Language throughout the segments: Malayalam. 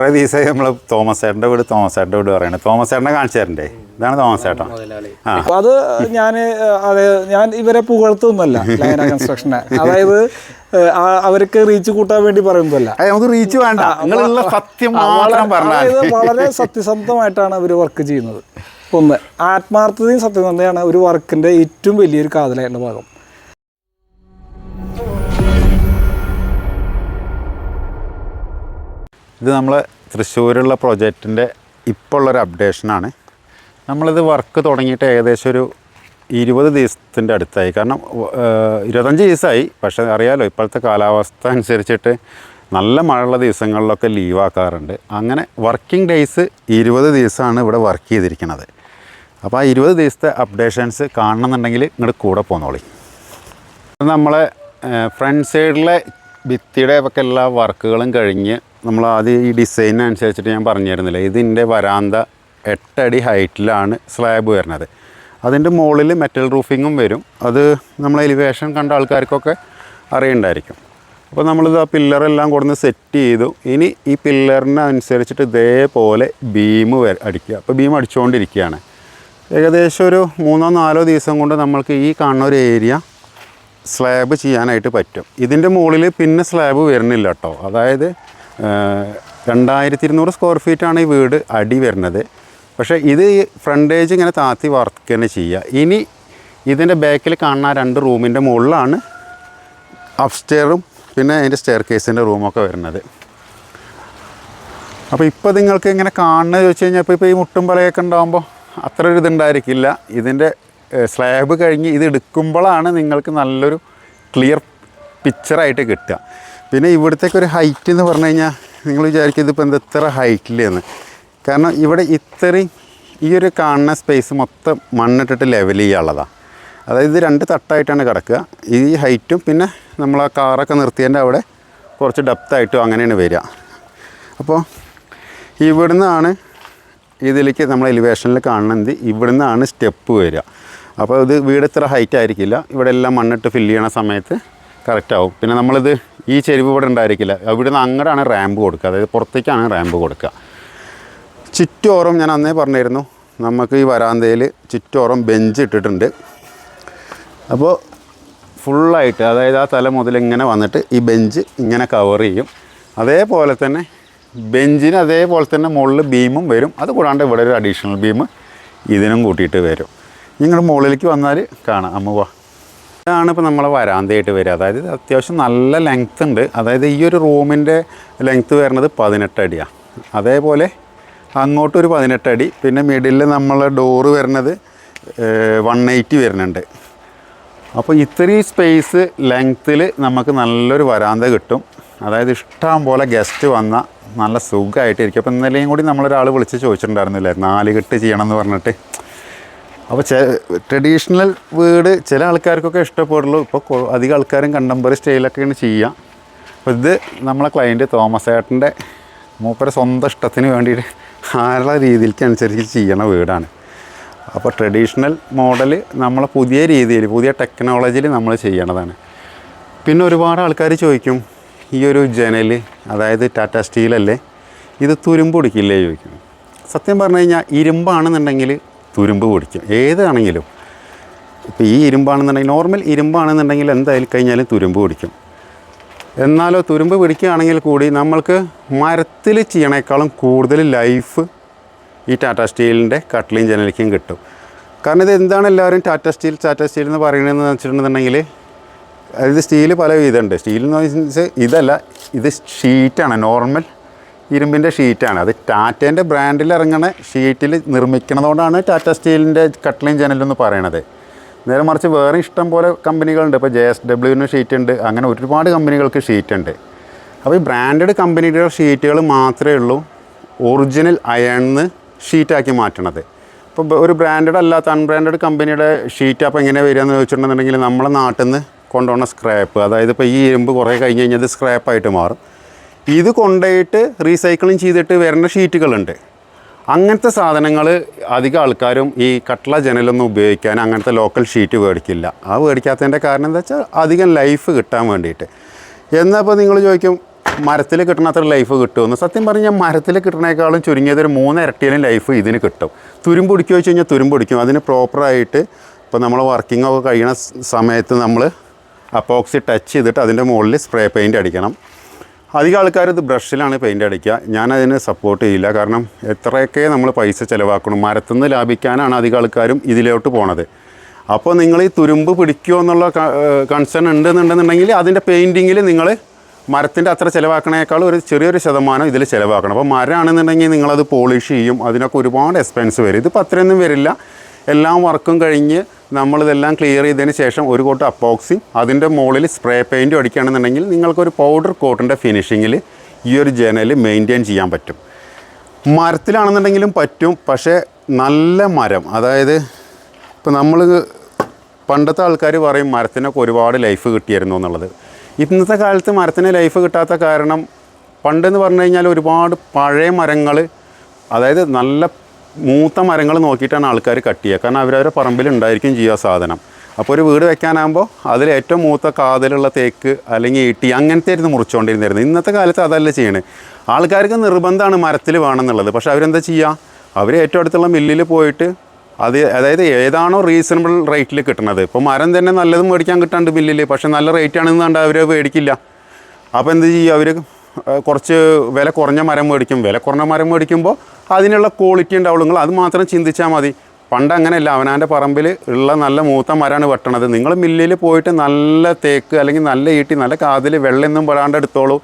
കുറേ ദിവസമായി നമ്മൾ തോമസ് ചേട്ടൻ്റെ വീട് പറയുന്നത്. തോമസ് ചേട്ടനെ കാണിച്ചു തരണ്ടേ? ഇതാണ് തോമസ് ചേട്ടൻ. അത് ഞാൻ ഇവരെ പുകഴ്ത്തൊന്നുമല്ല ലൈന കൺസ്ട്രക്ഷനെ. അതായത് അവർക്ക് റീച്ച് കൂട്ടാൻ വേണ്ടി പറയുന്നതല്ല. നമുക്ക് റീച്ച് വേണ്ട, സത്യം അതായത് വളരെ സത്യസന്ധമായിട്ടാണ് അവർ വർക്ക് ചെയ്യുന്നത്. ഒന്ന് ആത്മാർത്ഥതയും സത്യസന്ധതയാണ് ഒരു വർക്കിന്റെ ഏറ്റവും വലിയൊരു കാതലായിട്ടുള്ള ഭാഗം. ഇത് നമ്മൾ തൃശ്ശൂരുള്ള പ്രൊജക്റ്റിൻ്റെ ഇപ്പോൾ ഉള്ളൊരു അപ്ഡേഷനാണ്. നമ്മളിത് വർക്ക് തുടങ്ങിയിട്ട് ഏകദേശം ഒരു 20 ദിവസത്തിൻ്റെ അടുത്തായി. കാരണം 25 ദിവസമായി. പക്ഷേ അറിയാലോ, ഇപ്പോഴത്തെ കാലാവസ്ഥ അനുസരിച്ചിട്ട് നല്ല മഴയുള്ള ദിവസങ്ങളിലൊക്കെ ലീവാക്കാറുണ്ട്. അങ്ങനെ വർക്കിംഗ് ഡേയ്സ് 20 ദിവസമാണ് ഇവിടെ വർക്ക് ചെയ്തിരിക്കുന്നത്. അപ്പോൾ ആ 20 ദിവസത്തെ അപ്ഡേഷൻസ് കാണണമെന്നുണ്ടെങ്കിൽ ഇങ്ങോട്ട് കൂടെ പോന്നോളി. നമ്മളെ ഫ്രണ്ട് സൈഡിലെ ഭിത്തിയുടെ ഒക്കെ എല്ലാ വർക്കുകളും കഴിഞ്ഞ് നമ്മൾ ആദ്യം ഈ ഡിസൈനനുസരിച്ചിട്ട് ഞാൻ പറഞ്ഞിരുന്നില്ല, ഇതിൻ്റെ വരാന്ത 8 അടി ഹൈറ്റിലാണ് സ്ലാബ് വരുന്നത്. അതിൻ്റെ മുകളിൽ മെറ്റൽ റൂഫിങ്ങും വരും. അത് നമ്മൾ എലിവേഷൻ കണ്ട ആൾക്കാർക്കൊക്കെ അറിയണ്ടായിരിക്കും. അപ്പോൾ നമ്മളിത് ആ പില്ലറെല്ലാം കൊടുന്ന് സെറ്റ് ചെയ്തു. ഇനി ഈ പില്ലറിനനുസരിച്ചിട്ട് ഇതേപോലെ ബീം അടിക്കുക. അപ്പോൾ ബീം അടിച്ചുകൊണ്ടിരിക്കുകയാണ്. ഏകദേശം ഒരു 3-4 ദിവസം കൊണ്ട് നമ്മൾക്ക് ഈ കാണുന്ന ഒരു ഏരിയ സ്ലാബ് ചെയ്യാനായിട്ട് പറ്റും. ഇതിൻ്റെ മുകളിൽ പിന്നെ സ്ലാബ് വരുന്നില്ല കേട്ടോ. അതായത് 2200 സ്ക്വയർ ഫീറ്റാണ് ഈ വീട് അടി വരുന്നത്. പക്ഷേ ഇത് ഫ്രണ്ടേജ് ഇങ്ങനെ താത്തി വർക്ക് തന്നെ ചെയ്യുക. ഇനി ഇതിൻ്റെ ബാക്കിൽ കാണുന്ന 2 റൂമിൻ്റെ മുകളിലാണ് അപ്സ്റ്റെയറും പിന്നെ അതിൻ്റെ സ്റ്റെയർ കേസിൻ്റെ റൂമൊക്കെ വരുന്നത്. അപ്പോൾ ഇപ്പോൾ നിങ്ങൾക്ക് ഇങ്ങനെ കാണുന്നത് ചോദിച്ചു കഴിഞ്ഞാൽ ഇപ്പോൾ ഈ മുട്ടും പലയൊക്കെ ഉണ്ടാകുമ്പോൾ അത്ര ഒരു ഇതുണ്ടായിരിക്കില്ല. ഇതിൻ്റെ സ്ലാബ് കഴിഞ്ഞ് ഇത് എടുക്കുമ്പോഴാണ് നിങ്ങൾക്ക് നല്ലൊരു ക്ലിയർ പിക്ചറായിട്ട് കിട്ടുക. പിന്നെ ഇവിടത്തേക്ക് ഒരു ഹൈറ്റ് എന്ന് പറഞ്ഞു കഴിഞ്ഞാൽ നിങ്ങൾ വിചാരിക്കും ഇതിപ്പോൾ എന്താ ഇത്ര ഹൈറ്റിലെന്ന്. കാരണം ഇവിടെ ഇത്രയും ഈ ഒരു കാണുന്ന സ്പേസ് മൊത്തം മണ്ണിട്ടിട്ട് ലെവൽ ചെയ്യാനുള്ളതാണ്. അതായത് 2 തട്ടായിട്ടാണ് കിടക്കുക. ഈ ഹൈറ്റും പിന്നെ നമ്മൾ ആ കാറൊക്കെ നിർത്തിയതിൻ്റെ അവിടെ കുറച്ച് ഡെപ്തായിട്ടും അങ്ങനെയാണ് വരിക. അപ്പോൾ ഇവിടുന്നാണ് ഇതിലേക്ക് നമ്മൾ എലിവേഷനിൽ കാണുന്നത്, ഇവിടുന്നാണ് സ്റ്റെപ്പ് വരിക. അപ്പോൾ ഇത് വീട് ഇത്ര ഹൈറ്റ് ആയിരിക്കില്ല. ഇവിടെ എല്ലാം മണ്ണിട്ട് ഫില്ല് ചെയ്യണ സമയത്ത് കറക്റ്റ് ആവും. പിന്നെ നമ്മളിത് ഈ ചെരുവ് ഇവിടെ ഉണ്ടായിരിക്കില്ല. ഇവിടുന്ന് അങ്ങോട്ടാണ് റാമ്പ് കൊടുക്കുക, അതായത് പുറത്തേക്കാണ് റാമ്പ് കൊടുക്കുക. ചുറ്റോറും ഞാൻ അന്നേ പറഞ്ഞിരുന്നു, നമുക്ക് ഈ വരാന്തയിൽ ചുറ്റോറും ബെഞ്ച് ഇട്ടിട്ടുണ്ട്. അപ്പോൾ ഫുള്ളായിട്ട് അതായത് ആ തല മുതൽ ഇങ്ങനെ വന്നിട്ട് ഈ ബെഞ്ച് ഇങ്ങനെ കവർ ചെയ്യും. അതേപോലെ തന്നെ ബെഞ്ചിന് അതേപോലെ തന്നെ മുകളിൽ ബീമും വരും. അത് കൂടാണ്ട് ഇവിടെ ഒരു അഡീഷണൽ ബീം ഇതിനും കൂട്ടിയിട്ട് വരും. നിങ്ങൾ മുകളിലേക്ക് വന്നാൽ കാണാം. അമ്മ ഇതാണ് ഇപ്പോൾ നമ്മളെ വരാന്തയായിട്ട് വരിക. അതായത് അത്യാവശ്യം നല്ല ലെങ്ത്ത് ഉണ്ട്. അതായത് ഈ ഒരു റൂമിൻ്റെ ലെങ്ത്ത് വരുന്നത് 18 അടിയാണ്. അതേപോലെ അങ്ങോട്ടൊരു 18 അടി. പിന്നെ മിഡിലിൽ നമ്മളെ ഡോറ് വരുന്നത് 180 വരുന്നുണ്ട്. അപ്പോൾ ഇത്രയും സ്പേസ് ലെങ്ത്തിൽ നമുക്ക് നല്ലൊരു വരാന്ത കിട്ടും. അതായത് ഇഷ്ടം പോലെ ഗസ്റ്റ് വന്നാൽ നല്ല സുഖമായിട്ടിരിക്കും. അപ്പോൾ ഇന്നലെയും കൂടി നമ്മളൊരാൾ വിളിച്ച് ചോദിച്ചിട്ടുണ്ടായിരുന്നില്ലേ 4 കെട്ട് ചെയ്യണമെന്ന് പറഞ്ഞിട്ട്. അപ്പോൾ ട്രഡീഷണൽ വീട് ചില ആൾക്കാർക്കൊക്കെ ഇഷ്ടപ്പെടുള്ളൂ. ഇപ്പോൾ അധികം ആൾക്കാരും കണ്ടംപററി സ്റ്റൈലൊക്കെയാണ് ചെയ്യുക. അപ്പോൾ ഇത് നമ്മളെ ക്ലയൻറ്റ് തോമസ് ഏട്ടൻ്റെ മൂപ്പരെ സ്വന്തം ഇഷ്ടത്തിന് വേണ്ടിയിട്ട് ആരുടെ രീതിക്ക് അനുസരിച്ച് ചെയ്യണ വീടാണ്. അപ്പോൾ ട്രഡീഷണൽ മോഡൽ നമ്മളെ പുതിയ രീതിയിൽ പുതിയ ടെക്നോളജിയിൽ നമ്മൾ ചെയ്യണതാണ്. പിന്നെ ഒരുപാട് ആൾക്കാർ ചോദിക്കും, ഈ ഒരു ജനൽ അതായത് ടാറ്റ സ്റ്റീലല്ലേ, ഇത് തുരുമ്പ് പിടിക്കില്ലേ ചോദിക്കും. സത്യം പറഞ്ഞു കഴിഞ്ഞാൽ ഇരുമ്പാണെന്നുണ്ടെങ്കിൽ തുരുമ്പ് പിടിക്കും, ഏതാണെങ്കിലും. ഇപ്പോൾ ഈ ഇരുമ്പാണെന്നുണ്ടെങ്കിൽ നോർമൽ ഇരുമ്പാണെന്നുണ്ടെങ്കിൽ എന്തായാലും കഴിഞ്ഞാലും തുരുമ്പ് പിടിക്കും. എന്നാലോ തുരുമ്പ് പിടിക്കുകയാണെങ്കിൽ കൂടി നമ്മൾക്ക് മരത്തിൽ ചെയ്യണേക്കാളും കൂടുതൽ ലൈഫ് ഈ ടാറ്റ സ്റ്റീലിൻ്റെ കട്ട്ലിങ് ജനലിക്കും കിട്ടും. കാരണം ഇത് എന്താണ് എല്ലാവരും ടാറ്റ സ്റ്റീൽ എന്ന് പറയണതെന്ന് വെച്ചിട്ടുണ്ടെന്നുണ്ടെങ്കിൽ അതായത് സ്റ്റീൽ പല വിധമുണ്ട്. സ്റ്റീൽ എന്ന് വെച്ചാൽ ഇതല്ല, ഇത് ഷീറ്റാണ്, നോർമൽ ഇരുമ്പിൻ്റെ ഷീറ്റാണ്. അത് ടാറ്റേൻ്റെ ബ്രാൻഡിൽ ഇറങ്ങുന്ന ഷീറ്റിൽ നിർമ്മിക്കുന്നതുകൊണ്ടാണ് ടാറ്റ സ്റ്റീലിൻ്റെ കട്ട്ലിങ് ജനലെന്ന് പറയണത്. നേരെ മറിച്ച് വേറെ ഇഷ്ടം പോലെ കമ്പനികളുണ്ട്. ഇപ്പോൾ JSW ഷീറ്റ് ഉണ്ട്, അങ്ങനെ ഒരുപാട് കമ്പനികൾക്ക് ഷീറ്റ് ഉണ്ട്. അപ്പോൾ ഈ ബ്രാൻഡഡ് കമ്പനിയുടെ ഷീറ്റുകൾ മാത്രമേ ഉള്ളൂ ഒറിജിനൽ അയണിന്ന് ഷീറ്റാക്കി മാറ്റണത്. ഇപ്പോൾ ഒരു ബ്രാൻഡഡ് അല്ലാത്ത അൺബ്രാൻഡഡ് കമ്പനിയുടെ ഷീറ്റ് അപ്പോൾ എങ്ങനെ വരിക എന്ന് ചോദിച്ചിട്ടുണ്ടെന്നുണ്ടെങ്കിൽ നമ്മളെ നാട്ടിൽ നിന്ന് കൊണ്ടുപോകുന്ന സ്ക്രാപ്പ്, അതായത് ഇപ്പോൾ ഈ ഇരുമ്പ് കുറേ കഴിഞ്ഞ് കഴിഞ്ഞാൽ ഇത് സ്ക്രാപ്പായിട്ട് മാറും. ഇത് കൊണ്ടുപോയിട്ട് റീസൈക്ലിങ് ചെയ്തിട്ട് വരുന്ന ഷീറ്റുകളുണ്ട്. അങ്ങനത്തെ സാധനങ്ങൾ അധികം ആൾക്കാരും ഈ കട്ട്ള ജനലൊന്നും ഉപയോഗിക്കാൻ അങ്ങനത്തെ ലോക്കൽ ഷീറ്റ് മേടിക്കില്ല. ആ മേടിക്കാത്തതിൻ്റെ കാരണം എന്താ വെച്ചാൽ അധികം ലൈഫ് കിട്ടാൻ വേണ്ടിയിട്ട്. എന്നപ്പോൾ നിങ്ങൾ ചോദിക്കും മരത്തിൽ കിട്ടുന്ന അത്ര ലൈഫ് കിട്ടുമെന്ന്. സത്യം പറഞ്ഞാൽ മരത്തിൽ കിട്ടുന്നതിനേക്കാളും ചുരുങ്ങിയത് ഒരു 3 ഇരട്ടിയിലും ലൈഫ് ഇതിന് കിട്ടും. തുരുമ്പ് പിടിക്കുക വെച്ച് കഴിഞ്ഞാൽ തുരുമ്പ് പിടിക്കും. അതിന് പ്രോപ്പറായിട്ട് ഇപ്പോൾ നമ്മൾ വർക്കിംഗ് ഒക്കെ കഴിയുന്ന സമയത്ത് നമ്മൾ അപ്പോക്സി ടച്ച് ചെയ്തിട്ട് അതിൻ്റെ മുകളിൽ സ്പ്രേ പെയിൻറ്റ് അടിക്കണം. അധികം ആൾക്കാർ ഇത് ബ്രഷിലാണ് പെയിൻറ്റ് അടിക്കുക. ഞാനതിന് സപ്പോർട്ട് ചെയ്യില്ല. കാരണം എത്രയൊക്കെ നമ്മൾ പൈസ ചിലവാക്കണം, മരത്തിൽ നിന്ന് ലാഭിക്കാനാണ് അധികം ആൾക്കാരും ഇതിലോട്ട് പോണത്. അപ്പോൾ നിങ്ങൾ ഈ തുരുമ്പ് പിടിക്കുമോ എന്നുള്ള കൺസേൺ ഉണ്ടെന്നുണ്ടെന്നുണ്ടെങ്കിൽ അതിൻ്റെ പെയിൻറ്റിങ്ങിൽ നിങ്ങൾ മരത്തിൻ്റെ അത്ര ചിലവാക്കണേക്കാളും ഒരു ചെറിയൊരു ശതമാനം ഇതിൽ ചിലവാക്കണം. അപ്പോൾ മരമാണെന്നുണ്ടെങ്കിൽ നിങ്ങളത് പോളിഷ് ചെയ്യും, അതിനൊക്കെ ഒരുപാട് എക്സ്പെൻസ് വരും. ഇതിപ്പോൾ അത്രയൊന്നും വരില്ല. എല്ലാം വർക്കും കഴിഞ്ഞ് നമ്മളിതെല്ലാം ക്ലിയർ ചെയ്തതിന് ശേഷം ഒരു കോട്ട് അപ്പോക്സിയും അതിൻ്റെ മുകളിൽ സ്പ്രേ പെയിൻറ്റും അടിക്കുകയാണെന്നുണ്ടെങ്കിൽ നിങ്ങൾക്കൊരു പൗഡർ കോട്ടിൻ്റെ ഫിനിഷിങ്ങിൽ ഈ ഒരു ജനൽ മെയിൻറ്റെയിൻ ചെയ്യാൻ പറ്റും. മരത്തിലാണെന്നുണ്ടെങ്കിലും പറ്റും. പക്ഷേ നല്ല മരം, അതായത് ഇപ്പോൾ നമ്മൾ പണ്ടത്തെ ആൾക്കാർ പറയും മരത്തിനൊക്കെ ഒരുപാട് ലൈഫ് കിട്ടിയിരുന്നു എന്നുള്ളത്. ഇന്നത്തെ കാലത്ത് മരത്തിന് ലൈഫ് കിട്ടാത്ത കാരണം പണ്ടെന്ന് പറഞ്ഞു കഴിഞ്ഞാൽ ഒരുപാട് പഴയ മരങ്ങൾ, അതായത് നല്ല മൂത്ത മരങ്ങൾ നോക്കിയിട്ടാണ് ആൾക്കാർ കട്ട് ചെയ്യുക. കാരണം അവരവരുടെ പറമ്പിൽ ഉണ്ടായിരിക്കും ചെയ്യുക സാധനം. അപ്പോൾ ഒരു വീട് വെക്കാനാകുമ്പോൾ അതിൽ ഏറ്റവും മൂത്ത കാതിലുള്ള തേക്ക് അല്ലെങ്കിൽ ഈട്ടി അങ്ങനത്തെ ആയിരുന്നു മുറിച്ചുകൊണ്ടിരുന്നത്. ഇന്നത്തെ കാലത്ത് അതല്ല ചെയ്യണേ. ആൾക്കാർക്ക് നിർബന്ധമാണ് മരത്തിൽ വേണമെന്നുള്ളത്. പക്ഷേ അവരെന്താ ചെയ്യുക? അവർ ഏറ്റവും അടുത്തുള്ള മില്ലിൽ പോയിട്ട് അതായത് ഏതാണോ റീസണബിൾ റേറ്റിൽ കിട്ടുന്നത്. ഇപ്പോൾ മരം തന്നെ നല്ലതും മേടിക്കാൻ കിട്ടാണ്ട് മില്ലിൽ, പക്ഷേ നല്ല റേറ്റ് ആണെന്ന് കണ്ടാൽ അവർ മേടിക്കില്ല. അപ്പോൾ എന്ത് ചെയ്യുക? അവർ കുറച്ച് വില കുറഞ്ഞ മരം മേടിക്കും. വില കുറഞ്ഞ മരം മേടിക്കുമ്പോൾ അതിനുള്ള ക്വാളിറ്റി ഉണ്ടാവുള്ളൂ. അത് മാത്രം ചിന്തിച്ചാൽ മതി. പണ്ട് അങ്ങനെയല്ല. അവനാൻ്റെ പറമ്പിൽ ഉള്ള നല്ല മൂത്ത മരമാണ് വെട്ടണത്. നിങ്ങൾ മില്ലിൽ പോയിട്ട് നല്ല തേക്ക് അല്ലെങ്കിൽ നല്ല ഈട്ടി നല്ല കാതിൽ വെള്ളമൊന്നും പെടാണ്ട് എടുത്തോളൂ.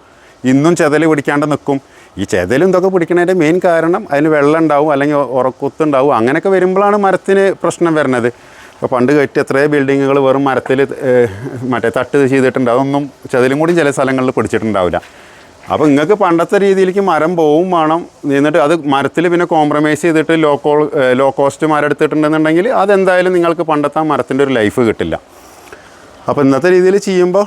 ഇന്നും ചെതൽ പിടിക്കാണ്ട് നിൽക്കും. ഈ ചെതലും ഇതൊക്കെ പിടിക്കുന്നതിൻ്റെ മെയിൻ കാരണം അതിന് വെള്ളം ഉണ്ടാവും അല്ലെങ്കിൽ ഉറക്കുത്തുണ്ടാവും. അങ്ങനെയൊക്കെ വരുമ്പോഴാണ് മരത്തിന് പ്രശ്നം വരുന്നത്. ഇപ്പോൾ പണ്ട് കെട്ടി എത്രയോ ബിൽഡിങ്ങുകൾ വെറും മരത്തിൽ മറ്റേ തട്ട് ചെയ്തിട്ടുണ്ടാവും. അതൊന്നും ചെതലും കൂടി ചില സ്ഥലങ്ങളിൽ പിടിച്ചിട്ടുണ്ടാവില്ല. അപ്പോൾ നിങ്ങൾക്ക് പണ്ടത്തെ രീതിയിലേക്ക് മരം പോവും വേണം. എന്നിട്ട് അത് മരത്തിൽ പിന്നെ കോംപ്രമൈസ് ചെയ്തിട്ട് ലോ കോസ്റ്റ് മരം എടുത്തിട്ടുണ്ടെന്നുണ്ടെങ്കിൽ അതെന്തായാലും നിങ്ങൾക്ക് പണ്ടത്തെ മരത്തിൻ്റെ ഒരു ലൈഫ് കിട്ടില്ല. അപ്പോൾ ഇന്നത്തെ രീതിയിൽ ചെയ്യുമ്പോൾ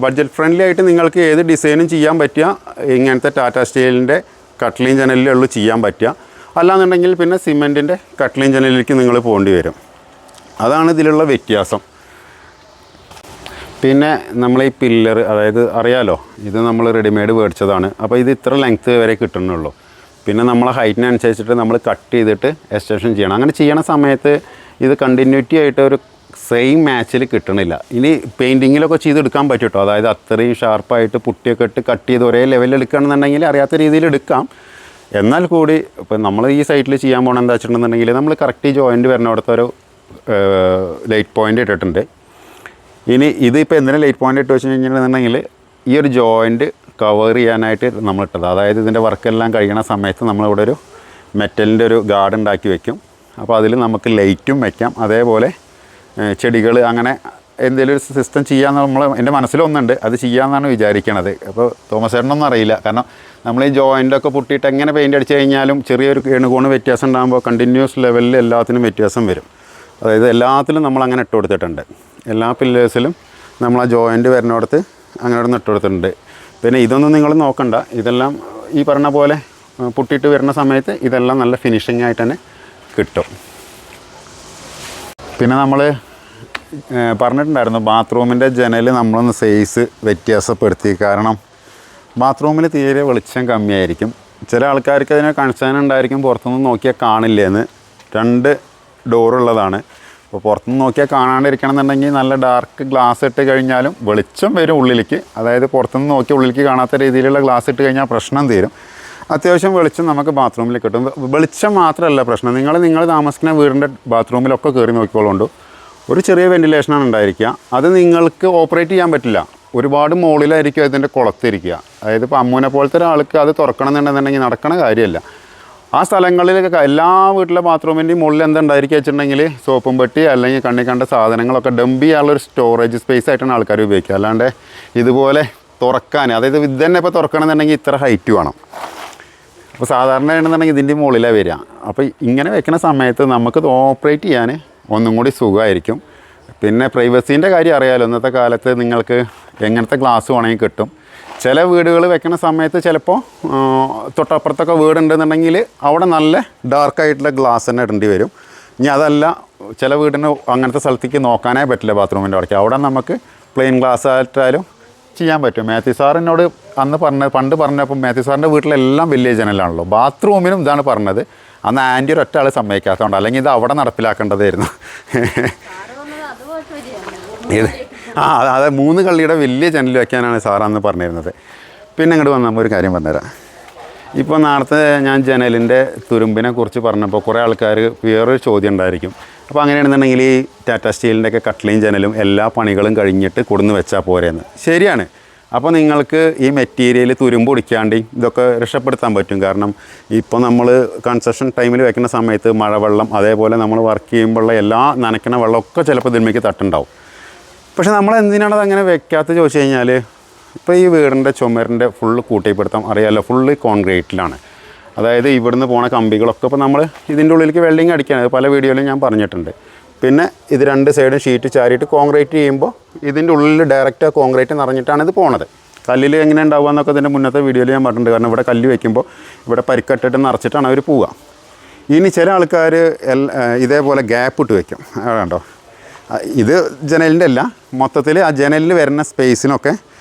ബഡ്ജറ്റ് ഫ്രണ്ട്ലി ആയിട്ട് നിങ്ങൾക്ക് ഏത് ഡിസൈനും ചെയ്യാൻ പറ്റുക ഇങ്ങനത്തെ ടാറ്റ സ്റ്റീലിൻ്റെ കട്ട്ലിൻ ജനലിലേ ഉള്ളൂ ചെയ്യാൻ പറ്റുക. അല്ലാന്നുണ്ടെങ്കിൽ പിന്നെ സിമെൻറ്റിൻ്റെ കട്ട്ലിൻ ജനലിലേക്ക് നിങ്ങൾ പോകേണ്ടി വരും. അതാണ് ഇതിലുള്ള വ്യത്യാസം. പിന്നെ നമ്മൾ ഈ പില്ലർ, അതായത് അറിയാലോ ഇത് നമ്മൾ റെഡിമെയ്ഡ് മേടിച്ചതാണ്. അപ്പോൾ ഇത് ഇത്ര ലെങ്ത്ത് വരെ കിട്ടുന്നുള്ളൂ. പിന്നെ നമ്മളെ ഹൈറ്റിനനുസരിച്ചിട്ട് നമ്മൾ കട്ട് ചെയ്തിട്ട് എക്സ്റ്റൻഷൻ ചെയ്യണം. അങ്ങനെ ചെയ്യണ സമയത്ത് ഇത് കണ്ടിന്യൂറ്റി ആയിട്ട് ഒരു സെയിം മാച്ചിൽ കിട്ടണില്ല. ഇനി പെയിൻറ്റിങ്ങിലൊക്കെ ചെയ്തെടുക്കാൻ പറ്റും കേട്ടോ. അതായത് അത്രയും ഷാർപ്പായിട്ട് പുട്ടിയൊക്കെ ഇട്ട് കട്ട് ചെയ്ത് ഒരേ ലെവലിൽ എടുക്കുകയാണെന്നുണ്ടെങ്കിൽ അറിയാത്ത രീതിയിൽ എടുക്കാം. എന്നാൽ കൂടി ഇപ്പോൾ നമ്മൾ ഈ സൈറ്റിൽ ചെയ്യാൻ പോകണം എന്താ വെച്ചിട്ടുണ്ടെന്നുണ്ടെങ്കിൽ നമ്മൾ കറക്റ്റ് ജോയിൻറ്റ് വരുന്നിടത്തൊരു ലൈറ്റ് പോയിൻ്റ് ഇട്ടിട്ടുണ്ട്. ഇനി ഇതിപ്പോൾ എന്തിനാണ് ലൈറ്റ് പോയിൻ്റ് ഇട്ട് വെച്ച് കഴിഞ്ഞിട്ടുണ്ടെന്നുണ്ടെങ്കിൽ ഈ ഒരു ജോയിൻറ്റ് കവർ ചെയ്യാനായിട്ട് നമ്മളിട്ടത്. അതായത് ഇതിൻ്റെ വർക്കെല്ലാം കഴിയണ സമയത്ത് നമ്മളിവിടെ ഒരു മെറ്റലിൻ്റെ ഒരു ഗാർഡ് ഉണ്ടാക്കി വെക്കും. അപ്പോൾ അതിൽ നമുക്ക് ലൈറ്റും വയ്ക്കാം. അതേപോലെ ചെടികൾ അങ്ങനെ എന്തെങ്കിലും ഒരു സിസ്റ്റം ചെയ്യാമെന്ന് എൻ്റെ മനസ്സിലൊന്നുണ്ട്. അത് ചെയ്യാമെന്നാണ് വിചാരിക്കണത്. അപ്പോൾ തോമസ് ചേട്ടനൊന്നും അറിയില്ല. കാരണം നമ്മൾ ഈ ജോയിൻ്റൊക്കെ പൊട്ടിയിട്ട് എങ്ങനെ പെയിൻ്റ് അടിച്ച് കഴിഞ്ഞാലും ചെറിയൊരു കേണുകോണ് വ്യത്യാസം ഉണ്ടാകുമ്പോൾ കണ്ടിന്യൂസ് ലെവലിൽ എല്ലാത്തിനും വ്യത്യാസം വരും. അതായത് എല്ലാത്തിലും നമ്മളങ്ങനെ ഇട്ട് കൊടുത്തിട്ടുണ്ട്. എല്ലാ പില്ലേഴ്സിലും നമ്മൾ ആ ജോയിൻറ്റ് വരുന്നിടത്ത് അങ്ങനെ ഒന്ന് ഇട്ട് കൊടുത്തിട്ടുണ്ട്. പിന്നെ ഇതൊന്നും നിങ്ങൾ നോക്കണ്ട. ഇതെല്ലാം ഈ പറഞ്ഞ പോലെ പൊട്ടിയിട്ട് വരുന്ന സമയത്ത് ഇതെല്ലാം നല്ല ഫിനിഷിംഗ് ആയിട്ട് തന്നെ കിട്ടും. പിന്നെ നമ്മൾ പറഞ്ഞിട്ടുണ്ടായിരുന്നു ബാത്റൂമിൻ്റെ ജനൽ നമ്മളൊന്ന് സൈസ് വ്യത്യാസപ്പെടുത്തി. കാരണം ബാത്റൂമിൽ തീരെ വെളിച്ചം കമ്മിയായിരിക്കും. ചില ആൾക്കാർക്ക് അതിന് കൺസേൺ ഉണ്ടായിരിക്കും പുറത്തുനിന്ന് നോക്കിയാൽ കാണില്ലെന്ന്. 2 ഡോറുള്ളതാണ്. അപ്പോൾ പുറത്തുനിന്ന് നോക്കിയാൽ കാണാണ്ടിരിക്കണം എന്നുണ്ടെങ്കിൽ നല്ല ഡാർക്ക് ഗ്ലാസ് ഇട്ട് കഴിഞ്ഞാലും വെളിച്ചം വരും ഉള്ളിലേക്ക്. അതായത് പുറത്തുനിന്ന് നോക്കി ഉള്ളിലേക്ക് കാണാത്ത രീതിയിലുള്ള ഗ്ലാസ് ഇട്ട് കഴിഞ്ഞാൽ പ്രശ്നം തീരും. അത്യാവശ്യം വെളിച്ചം നമുക്ക് ബാത്റൂമിൽ കിട്ടും. വെളിച്ചം മാത്രമല്ല പ്രശ്നം. നിങ്ങൾ താമസിക്കുന്ന വീടിൻ്റെ ബാത്റൂമിലൊക്കെ കയറി നോക്കിക്കോളുണ്ട് ഒരു ചെറിയ വെൻറ്റിലേഷനാണ് ഉണ്ടായിരിക്കുക. അത് നിങ്ങൾക്ക് ഓപ്പറേറ്റ് ചെയ്യാൻ പറ്റില്ല. ഒരുപാട് മുകളിലായിരിക്കും അതിൻ്റെ കുളത്തിരിക്കുക. അതായത് ഇപ്പോൾ അമ്മൂനെ പോലത്തെ ഒരാൾക്ക് അത് തുറക്കണം എന്നുണ്ടെന്നുണ്ടെങ്കിൽ നടക്കണ കാര്യമല്ല. ആ സ്ഥലങ്ങളിലൊക്കെ എല്ലാ വീട്ടിലെ ബാത്റൂമിൻ്റെയും മുകളിൽ എന്തുണ്ടായിരിക്കുക വെച്ചിട്ടുണ്ടെങ്കിൽ സോപ്പും പെട്ടി അല്ലെങ്കിൽ കണ്ണി കണ്ട സാധനങ്ങളൊക്കെ ഡംപ് ചെയ്യാനുള്ളൊരു സ്റ്റോറേജ് സ്പേസ് ആയിട്ടാണ് ആൾക്കാർ ഉപയോഗിക്കുക. അല്ലാണ്ട് ഇതുപോലെ തുറക്കാൻ, അതായത് ഇത് തന്നെ ഇപ്പോൾ തുറക്കണമെന്നുണ്ടെങ്കിൽ ഇത്ര ഹൈറ്റ് വേണം. അപ്പോൾ സാധാരണ ആണെന്നുണ്ടെങ്കിൽ ഇതിൻ്റെ മുകളിലാണ് വരിക. അപ്പോൾ ഇങ്ങനെ വെക്കുന്ന സമയത്ത് നമുക്കത് ഓപ്പറേറ്റ് ചെയ്യാൻ ഒന്നും കൂടി സുഖമായിരിക്കും. പിന്നെ പ്രൈവസീൻ്റെ കാര്യം അറിയാമല്ലോ. ഇന്നത്തെ കാലത്ത് നിങ്ങൾക്ക് എങ്ങനത്തെ ഗ്ലാസ് വേണമെങ്കിൽ കിട്ടും. ചില വീടുകൾ വെക്കുന്ന സമയത്ത് ചിലപ്പോൾ തൊട്ടപ്പുറത്തൊക്കെ വീടുണ്ടെന്നുണ്ടെങ്കിൽ അവിടെ നല്ല ഡാർക്കായിട്ടുള്ള ഗ്ലാസ് തന്നെ ഇടേണ്ടി വരും. ഇനി അതല്ല, ചില വീടിന് അങ്ങനത്തെ സ്ഥലത്തേക്ക് നോക്കാനേ പറ്റില്ല ബാത്റൂമിൻ്റെ അവിടേക്ക്. അവിടെ നമുക്ക് പ്ലെയിൻ ഗ്ലാസ് ആയിട്ടാലും ചെയ്യാൻ പറ്റും. മാത്യു സാർ എന്നോട് അന്ന് പണ്ട് പറഞ്ഞപ്പോൾ മാത്യു സാറിൻ്റെ വീട്ടിലെല്ലാം വലിയ ജനലാണല്ലോ, ബാത്റൂമിനും ഇതാണ് പറഞ്ഞത്. അന്ന് ആൻറ്റി ഒരൊറ്റ ആൾ സമ്മതിക്കാത്തതുകൊണ്ട്, അല്ലെങ്കിൽ ഇത് അവിടെ നടപ്പിലാക്കേണ്ടതായിരുന്നു. ഇത് അതെ 3 കള്ളിയുടെ വലിയ ജനൽ വയ്ക്കാനാണ് സാർ അന്ന് പറഞ്ഞിരുന്നത്. പിന്നെ ഇങ്ങോട്ട് വന്നപ്പോൾ ഒരു കാര്യം പറഞ്ഞുതരാം. ഇപ്പോൾ നേരത്തെ ഞാൻ ജനലിൻ്റെ തുരുമ്പിനെ കുറിച്ച് പറഞ്ഞപ്പോൾ കുറേ ആൾക്കാർ വേറൊരു ചോദ്യം ഉണ്ടായിരിക്കും. അപ്പോൾ അങ്ങനെയാണെന്നുണ്ടെങ്കിൽ ഈ ടാറ്റ സ്റ്റീലിൻ്റെയൊക്കെ കട്ട്ലയും ജനലും എല്ലാ പണികളും കഴിഞ്ഞിട്ട് കൊടുന്ന് വെച്ചാൽ പോരെയെന്ന്. ശരിയാണ്. അപ്പോൾ നിങ്ങൾക്ക് ഈ മെറ്റീരിയൽ തുരുമ്പ് പിടിക്കാണ്ട് ഇതൊക്കെ രക്ഷപ്പെടുത്താൻ പറ്റും. കാരണം ഇപ്പോൾ നമ്മൾ കൺസ്ട്രക്ഷൻ ടൈമിൽ വെക്കുന്ന സമയത്ത് മഴവെള്ളം, അതേപോലെ നമ്മൾ വർക്ക് ചെയ്യുമ്പോഴുള്ള എല്ലാ നനയ്ക്കുന്ന വെള്ളമൊക്കെ ചിലപ്പോൾ ഇതിന്മേക്ക് തട്ടുണ്ടാവും. പക്ഷെ നമ്മൾ എന്തിനാണത് അങ്ങനെ വെക്കാത്ത ചോദിച്ചു കഴിഞ്ഞാൽ, ഇപ്പോൾ ഈ വീടിൻ്റെ ചുമരിൻ്റെ ഫുള്ള് കൂട്ടിപ്പെടുത്താൻ അറിയാമല്ലോ, ഫുള്ള് കോൺക്രീറ്റിലാണ്. അതായത് ഇവിടുന്ന് പോണ കമ്പികളൊക്കെ ഇപ്പോൾ നമ്മൾ ഇതിൻ്റെ ഉള്ളിലേക്ക് വെൽഡിങ് അടിക്കുകയാണ്, പല വീഡിയോയിലും ഞാൻ പറഞ്ഞിട്ടുണ്ട്. പിന്നെ ഇത് 2 സൈഡും ഷീറ്റ് ചാരിയിട്ട് കോൺക്രീറ്റ് ചെയ്യുമ്പോൾ ഇതിൻ്റെ ഉള്ളിൽ ഡയറക്റ്റ് കോൺക്രീറ്റ് നിറഞ്ഞിട്ടാണ് ഇത് പോണത്. കല്ലിൽ എങ്ങനെ ഉണ്ടാവുക എന്നൊക്കെ ഇതിൻ്റെ മുന്നത്തെ വീഡിയോയിൽ ഞാൻ പറഞ്ഞിട്ടുണ്ട്. കാരണം ഇവിടെ കല്ല് വയ്ക്കുമ്പോൾ ഇവിടെ പരിക്കട്ടിട്ട് നിറച്ചിട്ടാണ് അവർ പോവുക. ഇനി ചില ആൾക്കാർ ഇതേപോലെ ഗ്യാപ്പ് ഇട്ട് വയ്ക്കും. കണ്ടോ, ഇത് ജനലിൻ്റെ അല്ല, മൊത്തത്തിൽ ആ ജനലിൽ വരുന്ന സ്പേസിനൊക്കെ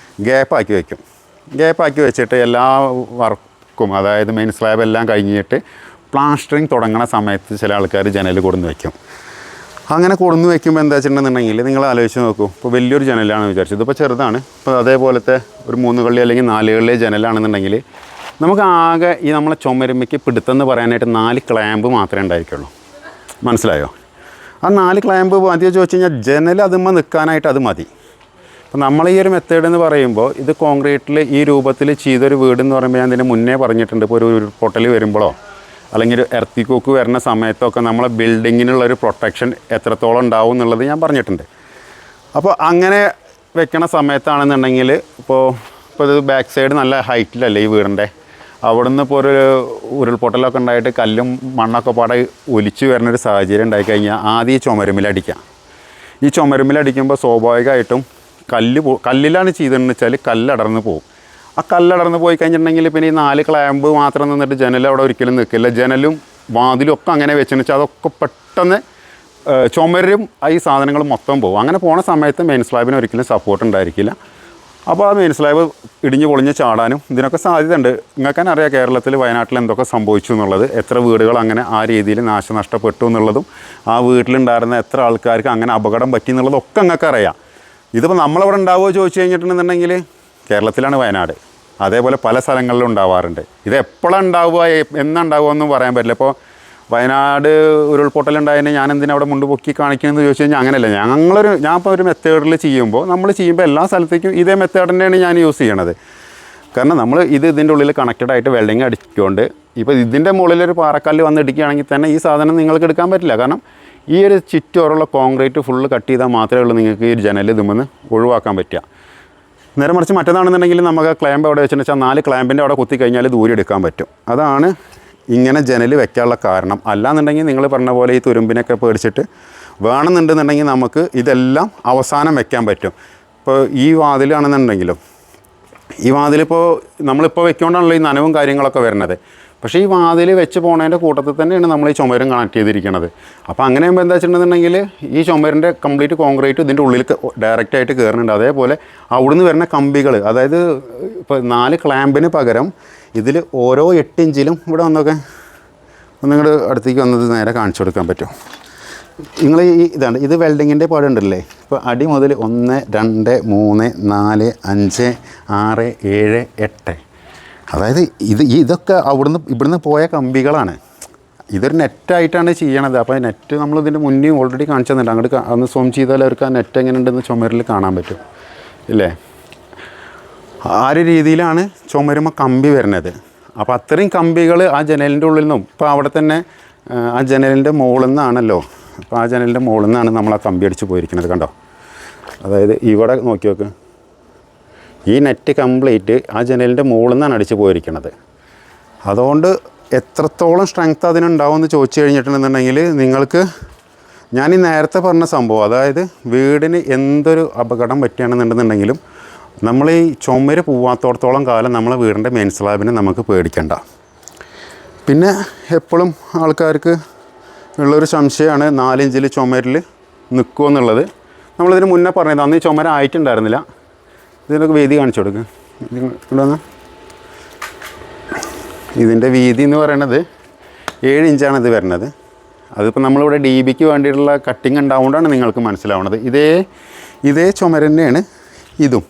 ഗ്യാപ്പാക്കി വയ്ക്കും. ഗ്യാപ്പാക്കി വെച്ചിട്ട് എല്ലാ വർക്കും, അതായത് മെയിൻ സ്ലാബ് എല്ലാം കഴിഞ്ഞിട്ട് പ്ലാസ്റ്ററിങ് തുടങ്ങുന്ന സമയത്ത് ചില ആൾക്കാർ ജനൽ കൊടുന്ന് വയ്ക്കും. അങ്ങനെ കൊടുന്ന് വയ്ക്കുമ്പോൾ എന്താ വെച്ചിട്ടുണ്ടെന്നുണ്ടെങ്കിൽ നിങ്ങൾ ആലോചിച്ച് നോക്കൂ. ഇപ്പോൾ വലിയൊരു ജനലാണെന്ന് വിചാരിച്ചു, ഇതിപ്പോൾ ചെറുതാണ്. ഇപ്പോൾ അതേപോലത്തെ ഒരു 3 കള്ളി അല്ലെങ്കിൽ 4 കള്ളി ജനലാണെന്നുണ്ടെങ്കിൽ നമുക്ക് ആകെ ഈ നമ്മളെ ചുമരുമ്മയ്ക്ക് പിടുത്തെന്ന് പറയാനായിട്ട് 4 ക്ലാമ്പ് മാത്രമേ ഉണ്ടായിരിക്കുള്ളൂ. മനസ്സിലായോ? ആ 4 ക്ലാമ്പ് മതിയോ ചോദിച്ചു കഴിഞ്ഞാൽ ജനൽ അതുമ്മ നിൽക്കാനായിട്ട് അത് മതി. അപ്പോൾ നമ്മൾ ഈ ഒരു മെത്തേഡ് എന്ന് പറയുമ്പോൾ ഇത് കോൺക്രീറ്റിൽ ഈ രൂപത്തിൽ ചെയ്തൊരു വീട് എന്ന് പറയുമ്പോൾ ഞാൻ ഇതിന് മുന്നേ പറഞ്ഞിട്ടുണ്ട്. ഇപ്പോൾ ഒരു പൊട്ടൽ വരുമ്പോഴോ അല്ലെങ്കിൽ ഒരു എർത്തിക്കോക്ക് വരുന്ന സമയത്തൊക്കെ നമ്മളെ ബിൽഡിങ്ങിനുള്ളൊരു പ്രൊട്ടക്ഷൻ എത്രത്തോളം ഉണ്ടാവും എന്നുള്ളത് ഞാൻ പറഞ്ഞിട്ടുണ്ട്. അപ്പോൾ അങ്ങനെ വെക്കണ സമയത്താണെന്നുണ്ടെങ്കിൽ ഇപ്പോൾ ഇത് ബാക്ക് സൈഡ് നല്ല ഹൈറ്റിലല്ലേ ഈ വീടിൻ്റെ, അവിടെ നിന്ന് ഇപ്പോൾ ഒരു ഉരുൾപൊട്ടലൊക്കെ ഉണ്ടായിട്ട് കല്ലും മണ്ണൊക്കെ പാടെ ഒലിച്ച് വരുന്നൊരു സാഹചര്യം ഉണ്ടായിക്കഴിഞ്ഞാൽ ആദ്യം ഈ ചുമരുമ്മിലടിക്കാം. ഈ ചുമരുമ്മിലടിക്കുമ്പോൾ സ്വാഭാവികമായിട്ടും കല്ലിലാണ് ചെയ്തതെന്ന് വെച്ചാൽ കല്ലടർന്ന് പോകും. ആ കല്ലടർന്ന് പോയി കഴിഞ്ഞിട്ടുണ്ടെങ്കിൽ പിന്നെ ഈ 4 ക്ലാമ്പ് മാത്രം നിന്നിട്ട് ജനൽ അവിടെ ഒരിക്കലും നിൽക്കില്ല. ജനലും വാതിലും ഒക്കെ അങ്ങനെ വെച്ചെന്ന് വെച്ചാൽ അതൊക്കെ പെട്ടെന്ന് ചുമരും ഈ സാധനങ്ങൾ മൊത്തം പോകും. അങ്ങനെ പോണ സമയത്ത് മെയിൻ സ്ലാബിന് ഒരിക്കലും സപ്പോർട്ട് ഉണ്ടായിരിക്കില്ല. അപ്പോൾ ആ മെയിൻ സ്ലാബ് ഇടിഞ്ഞ് പൊളിഞ്ഞ് ചാടാനും ഇതിനൊക്കെ സാധ്യതയുണ്ട്. നിങ്ങൾക്ക് അറിയാം കേരളത്തിൽ വയനാട്ടിൽ എന്തൊക്കെ സംഭവിച്ചു എന്നുള്ളത്, എത്ര വീടുകൾ അങ്ങനെ ആ രീതിയിൽ നാശനഷ്ടപ്പെട്ടു എന്നുള്ളതും ആ വീട്ടിലുണ്ടായിരുന്ന എത്ര ആൾക്കാർക്ക് അങ്ങനെ അപകടം പറ്റി എന്നുള്ളതൊക്കെ നിങ്ങൾക്ക് അറിയാം. ഇതിപ്പോൾ നമ്മളവിടെ ഉണ്ടാവുമോ ചോദിച്ചു കഴിഞ്ഞിട്ടുണ്ടെന്നുണ്ടെങ്കിൽ കേരളത്തിലാണ് വയനാട്, അതേപോലെ പല സ്ഥലങ്ങളിലും ഉണ്ടാവാറുണ്ട്. ഇത് എപ്പോഴാണ് ഉണ്ടാവുക എന്നുണ്ടാവുക എന്നും പറയാൻ പറ്റില്ല. ഇപ്പോൾ വയനാട് ഉരുൾപൊട്ടലുണ്ടായതിന് ഞാൻ എന്തിനാ അവിടെ മുണ്ട് പൊക്കി കാണിക്കണമെന്ന് ചോദിച്ചു കഴിഞ്ഞാൽ അങ്ങനെയല്ല. ഞാൻ ഇപ്പോൾ ഒരു മെത്തേഡിൽ ചെയ്യുമ്പോൾ എല്ലാ സ്ഥലത്തേക്കും ഇതേ മെത്തേഡ് തന്നെയാണ് ഞാൻ യൂസ് ചെയ്യണത്. കാരണം നമ്മൾ ഇതിൻ്റെ ഉള്ളിൽ കണക്റ്റഡ് ആയിട്ട് വെൽഡിങ് അടിച്ചുകൊണ്ട് ഇപ്പോൾ ഇതിൻ്റെ മുകളിലൊരു പാറക്കല്ല് വന്ന് ഇടിക്കുകയാണെങ്കിൽ തന്നെ ഈ സാധനം നിങ്ങൾക്ക് എടുക്കാൻ പറ്റില്ല. കാരണം ഈ ഒരു ചുറ്റോറുള്ള കോൺക്രീറ്റ് ഫുള്ള് കട്ട് ചെയ്താൽ മാത്രമേ ഉള്ളൂ നിങ്ങൾക്ക് ഈ ജനൽ ഇതുമെന്ന് ഒഴിവാക്കാൻ പറ്റുക. നേരെ മറിച്ച് മറ്റേതാണെന്നുണ്ടെങ്കിൽ നമുക്ക് ക്ലാമ്പ് അവിടെ വെച്ചെന്ന് വെച്ചാൽ 4 ക്ലാമ്പിൻ്റെ അവിടെ കുത്തി കഴിഞ്ഞാൽ ദൂരെ എടുക്കാൻ പറ്റും. അതാണ് ഇങ്ങനെ ജനൽ വെക്കാനുള്ള കാരണം. അല്ലാന്നുണ്ടെങ്കിൽ നിങ്ങൾ പറഞ്ഞ പോലെ ഈ തുരുമ്പിനൊക്കെ പേടിച്ചിട്ട് വേണമെന്നുണ്ടെന്നുണ്ടെങ്കിൽ നമുക്ക് ഇതെല്ലാം അവസാനം വെക്കാൻ പറ്റും. ഇപ്പോൾ ഈ വാതിലാണെന്നുണ്ടെങ്കിലും ഈ വാതിലിപ്പോൾ നമ്മളിപ്പോൾ വെക്കൊണ്ടാണല്ലോ ഈ നനവും കാര്യങ്ങളൊക്കെ വരുന്നത്. പക്ഷേ ഈ വാതിൽ വെച്ച് പോകുന്നതിൻ്റെ കൂട്ടത്തിൽ തന്നെയാണ് നമ്മൾ ഈ ചുമരും കണക്ട് ചെയ്തിരിക്കുന്നത്. അപ്പോൾ അങ്ങനെ ആകുമ്പോൾ എന്താ വെച്ചിട്ടുണ്ടെന്നുണ്ടെങ്കിൽ ഈ ചുമരിൻ്റെ കംപ്ലീറ്റ് കോൺക്രീറ്റ് ഇതിൻ്റെ ഉള്ളിൽ ഡയറക്റ്റായിട്ട് കയറുന്നുണ്ട്. അതേപോലെ അവിടുന്ന് വരുന്ന കമ്പികൾ, അതായത് ഇപ്പോൾ 4 ക്ലാമ്പിന് പകരം ഇതിൽ ഓരോ 8 ഇഞ്ചിലും ഇവിടെ ഒന്നിങ്ങോട്ട് അടുത്തേക്ക് വന്നത് നേരെ കാണിച്ചു കൊടുക്കാൻ പറ്റും. നിങ്ങൾ ഇതാണ് ഇത് വെൽഡിങ്ങിൻ്റെ പാടുണ്ടല്ലേ. ഇപ്പോൾ അടി മുതൽ 1 2 3 4 5 6 7 8, അതായത് ഇതൊക്കെ ഇവിടുന്ന് പോയ കമ്പികളാണ്. ഇതൊരു നെറ്റായിട്ടാണ് ചെയ്യണത്. അപ്പോൾ നെറ്റ് നമ്മളിതിൻ്റെ മുന്നേ ഓൾറെഡി കാണിച്ചു തന്നില്ല. അങ്ങോട്ട് ഒന്ന് സൂം ചെയ്താൽ അവർക്ക് ആ നെറ്റ് എങ്ങനെ ഉണ്ടെന്ന് ചുമരിൽ കാണാൻ പറ്റും ഇല്ലേ. ആ ഒരു രീതിയിലാണ് ചുമരുമ്മ കമ്പി വരുന്നത്. അപ്പോൾ അത്രയും കമ്പികൾ ആ ജനലിൻ്റെ ഉള്ളിൽ നിന്നും ഇപ്പോൾ അവിടെ തന്നെ ആ ജനലിൻ്റെ മുകളിൽ നിന്നാണല്ലോ. അപ്പോൾ ആ ജനലിൻ്റെ മുകളിൽ നിന്നാണ് നമ്മൾ ആ കമ്പി അടിച്ച് പോയിരിക്കുന്നത്. കണ്ടോ, അതായത് ഇവിടെ നോക്കി നോക്ക്, ഈ നെറ്റ് കംപ്ലീറ്റ് ആ ജനലിൻ്റെ മുകളിൽ നിന്നാണ് അടിച്ച് പോയിരിക്കുന്നത്. അതുകൊണ്ട് എത്രത്തോളം സ്ട്രെങ്ത് അതിനുണ്ടാവുമെന്ന് ചോദിച്ചു കഴിഞ്ഞിട്ടുണ്ടെന്നുണ്ടെങ്കിൽ നിങ്ങൾക്ക് ഞാൻ ഈ നേരത്തെ പറഞ്ഞ സംഭവം, അതായത് വീടിന് എന്തൊരു അപകടം പറ്റുകയാണെന്നുണ്ടെന്നുണ്ടെങ്കിലും നമ്മൾ ഈ ചുമര് പോവാത്തോടത്തോളം കാലം നമ്മളെ വീടിൻ്റെ മെയിൻ സ്ലാബിനെ നമുക്ക് പേടിക്കണ്ട. പിന്നെ എപ്പോഴും ആൾക്കാർക്ക് ഉള്ളൊരു സംശയമാണ് 4 ഇഞ്ചിൽ ചുമരിൽ നിൽക്കുമോ എന്നുള്ളത്. നമ്മളിതിന് മുന്നേ പറഞ്ഞത് അന്ന് ഈ ചുമര ആയിട്ടുണ്ടായിരുന്നില്ല. ഇതിനൊക്കെ വീതി കാണിച്ചു കൊടുക്കുക. ഇവിടെന്ന് ഇതിൻ്റെ വീതി എന്ന് പറയണത് 7 ഇഞ്ചാണ് ഇത് വരുന്നത്. അതിപ്പോൾ നമ്മളിവിടെ ഡി ബിക്ക് വേണ്ടിയിട്ടുള്ള കട്ടിങ് ഉണ്ടാവുകൊണ്ടാണ് നിങ്ങൾക്ക് മനസ്സിലാവുന്നത്. ഇതേ ചുമര് തന്നെയാണ് ഇതും.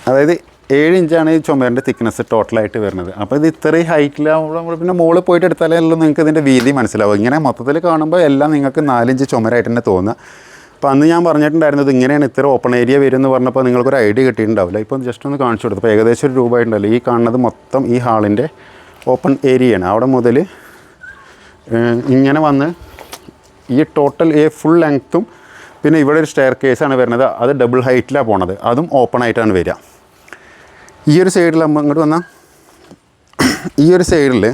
അതായത് 7 ഇഞ്ചാണ് ഈ ചുമരിൻ്റെ തിക്നെസ് ടോട്ടലായിട്ട് വരുന്നത്. അപ്പോൾ ഇത് ഇത്രയും ഹൈറ്റിലാവുമ്പോൾ പിന്നെ മുകളിൽ പോയിട്ട് എടുത്താലേ ഉള്ളൂ നിങ്ങൾക്ക് ഇതിൻ്റെ വീതി മനസ്സിലാവും. ഇങ്ങനെ മൊത്തത്തിൽ കാണുമ്പോൾ എല്ലാം നിങ്ങൾക്ക് 4 ഇഞ്ച് ചുമരായിട്ട് തന്നെ തോന്നുക. അപ്പോൾ അന്ന് ഞാൻ പറഞ്ഞിട്ടുണ്ടായിരുന്നത് ഇങ്ങനെയാണ് ഇത്ര ഓപ്പൺ ഏരിയ വരും എന്ന് പറഞ്ഞപ്പോൾ നിങ്ങൾക്കൊരു ഐഡിയ കിട്ടിയിട്ടുണ്ടാവില്ല. ഇപ്പം ജസ്റ്റ് ഒന്ന് കാണിച്ചു കൊടുത്തു. അപ്പോൾ ഏകദേശം ഒരു രൂപ ആയിട്ടുണ്ടല്ലോ. ഈ കാണുന്നത് മൊത്തം ഈ ഹാളിൻ്റെ ഓപ്പൺ ഏരിയയാണ്. അവിടെ മുതൽ ഇങ്ങനെ വന്ന് ഈ ടോട്ടൽ ഫുൾ ലെങ്ത്തും പിന്നെ ഇവിടെ ഒരു സ്റ്റെയർ കേസാണ് വരുന്നത്. അത് ഡബിൾ ഹൈറ്റിലാണ് പോണത്. അതും ഓപ്പൺ ആയിട്ടാണ് വരിക. ഈ ഒരു സൈഡിൽ ഇങ്ങോട്ട് വന്നാൽ ഈ ഒരു സൈഡിൽ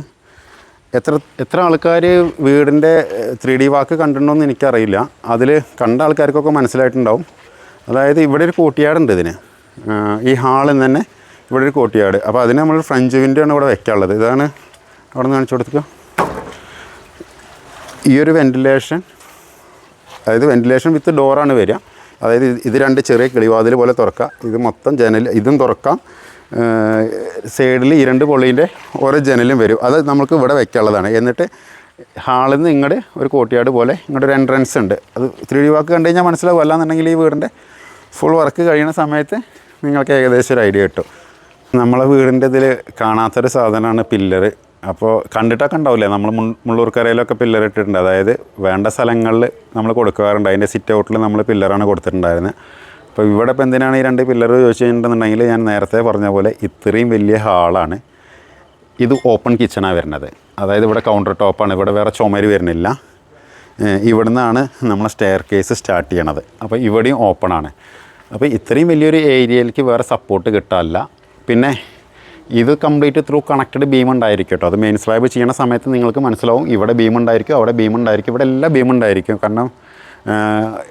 എത്ര ആൾക്കാർ വീടിൻ്റെ 3D വാക്ക് കണ്ടിട്ടുണ്ടോയെന്ന് എനിക്കറിയില്ല. അതിൽ കണ്ട ആൾക്കാർക്കൊക്കെ മനസ്സിലായിട്ടുണ്ടാവും. അതായത് ഇവിടെ ഒരു കോട്ടിയാടുണ്ട് ഇതിന്. ഈ ഹാളിൽ തന്നെ ഇവിടെ ഒരു കോട്ടിയാട്. അപ്പോൾ അതിന് നമ്മൾ ഫ്രഞ്ച് വിൻഡോ ആണ് ഇവിടെ വെക്കാനുള്ളത്. ഇതാണ് അവിടെ നിന്ന് കാണിച്ചു കൊടുക്കുക. ഈ ഒരു വെൻറ്റിലേഷൻ, അതായത് വെൻറ്റിലേഷൻ വിത്ത് ഡോറാണ് വരിക. അതായത് ഇത് 2 ചെറിയ കിളിവാതിൽ പോലെ തുറക്കാം. ഇത് മൊത്തം ജനൽ ഇതും തുറക്കാം. സൈഡിൽ 2 പൊളീൻ്റെ ഓരോ ജനലും വരും. അത് നമുക്ക് ഇവിടെ വെക്കാനുള്ളതാണ്. എന്നിട്ട് ഹാളിൽ നിന്ന് ഇങ്ങോട്ട് ഒരു കോട്ടിയാട് പോലെ ഇങ്ങോട്ട് ഒരു എൻട്രൻസ് ഉണ്ട്. അത് 3D വാക്ക് കണ്ടു കഴിഞ്ഞാൽ മനസ്സിലാവും. അല്ലാന്നുണ്ടെങ്കിൽ ഈ വീടിൻ്റെ ഫുൾ വർക്ക് കഴിയുന്ന സമയത്ത് നിങ്ങൾക്ക് ഏകദേശം ഒരു ഐഡിയ കിട്ടും. നമ്മളെ വീടിൻ്റെ ഇതിൽ കാണാത്തൊരു സാധനമാണ് പില്ലറ്. അപ്പോൾ കണ്ടിട്ടൊക്കെ ഉണ്ടാവില്ലേ, നമ്മൾ മുള്ളൂർക്കരയിലൊക്കെ പില്ലർ ഇട്ടിട്ടുണ്ട്. അതായത് വേണ്ട സ്ഥലങ്ങളിൽ നമ്മൾ കൊടുക്കാറുണ്ട്. അതിൻ്റെ സിറ്റ് ഔട്ടിൽ നമ്മൾ പില്ലറാണ് കൊടുത്തിട്ടുണ്ടായിരുന്നത്. അപ്പോൾ ഇവിടെ ഇപ്പോൾ എന്തിനാണ് ഈ 2 പില്ലർ ചോദിച്ചു കഴിഞ്ഞിട്ടുണ്ടെങ്കിൽ ഞാൻ നേരത്തെ പറഞ്ഞ പോലെ ഇത്രയും വലിയ ഹാളാണ്. ഇത് ഓപ്പൺ കിച്ചണാണ് വരുന്നത്. അതായത് ഇവിടെ കൗണ്ടർ ടോപ്പാണ്. ഇവിടെ വേറെ ചുമര് വരുന്നില്ല. ഇവിടെ നിന്നാണ് നമ്മൾ സ്റ്റെയർ കേസ് സ്റ്റാർട്ട് ചെയ്യണത്. അപ്പോൾ ഇവിടെയും ഓപ്പണാണ്. അപ്പോൾ ഇത്രയും വലിയൊരു ഏരിയയിലേക്ക് വേറെ സപ്പോർട്ട് കിട്ടാനില്ല. പിന്നെ ഇത് കംപ്ലീറ്റ് ത്രൂ കണക്റ്റഡ് ബീം ഉണ്ടായിരിക്കും കേട്ടോ. അത് മെയിൻ സ്ലാബ് ചെയ്യുന്ന സമയത്ത് നിങ്ങൾക്ക് മനസ്സിലാവും. ഇവിടെ ബീം ഉണ്ടായിരിക്കും, അവിടെ ബീം ഉണ്ടായിരിക്കും, ഇവിടെ എല്ലാം ബീം ഉണ്ടായിരിക്കും. കാരണം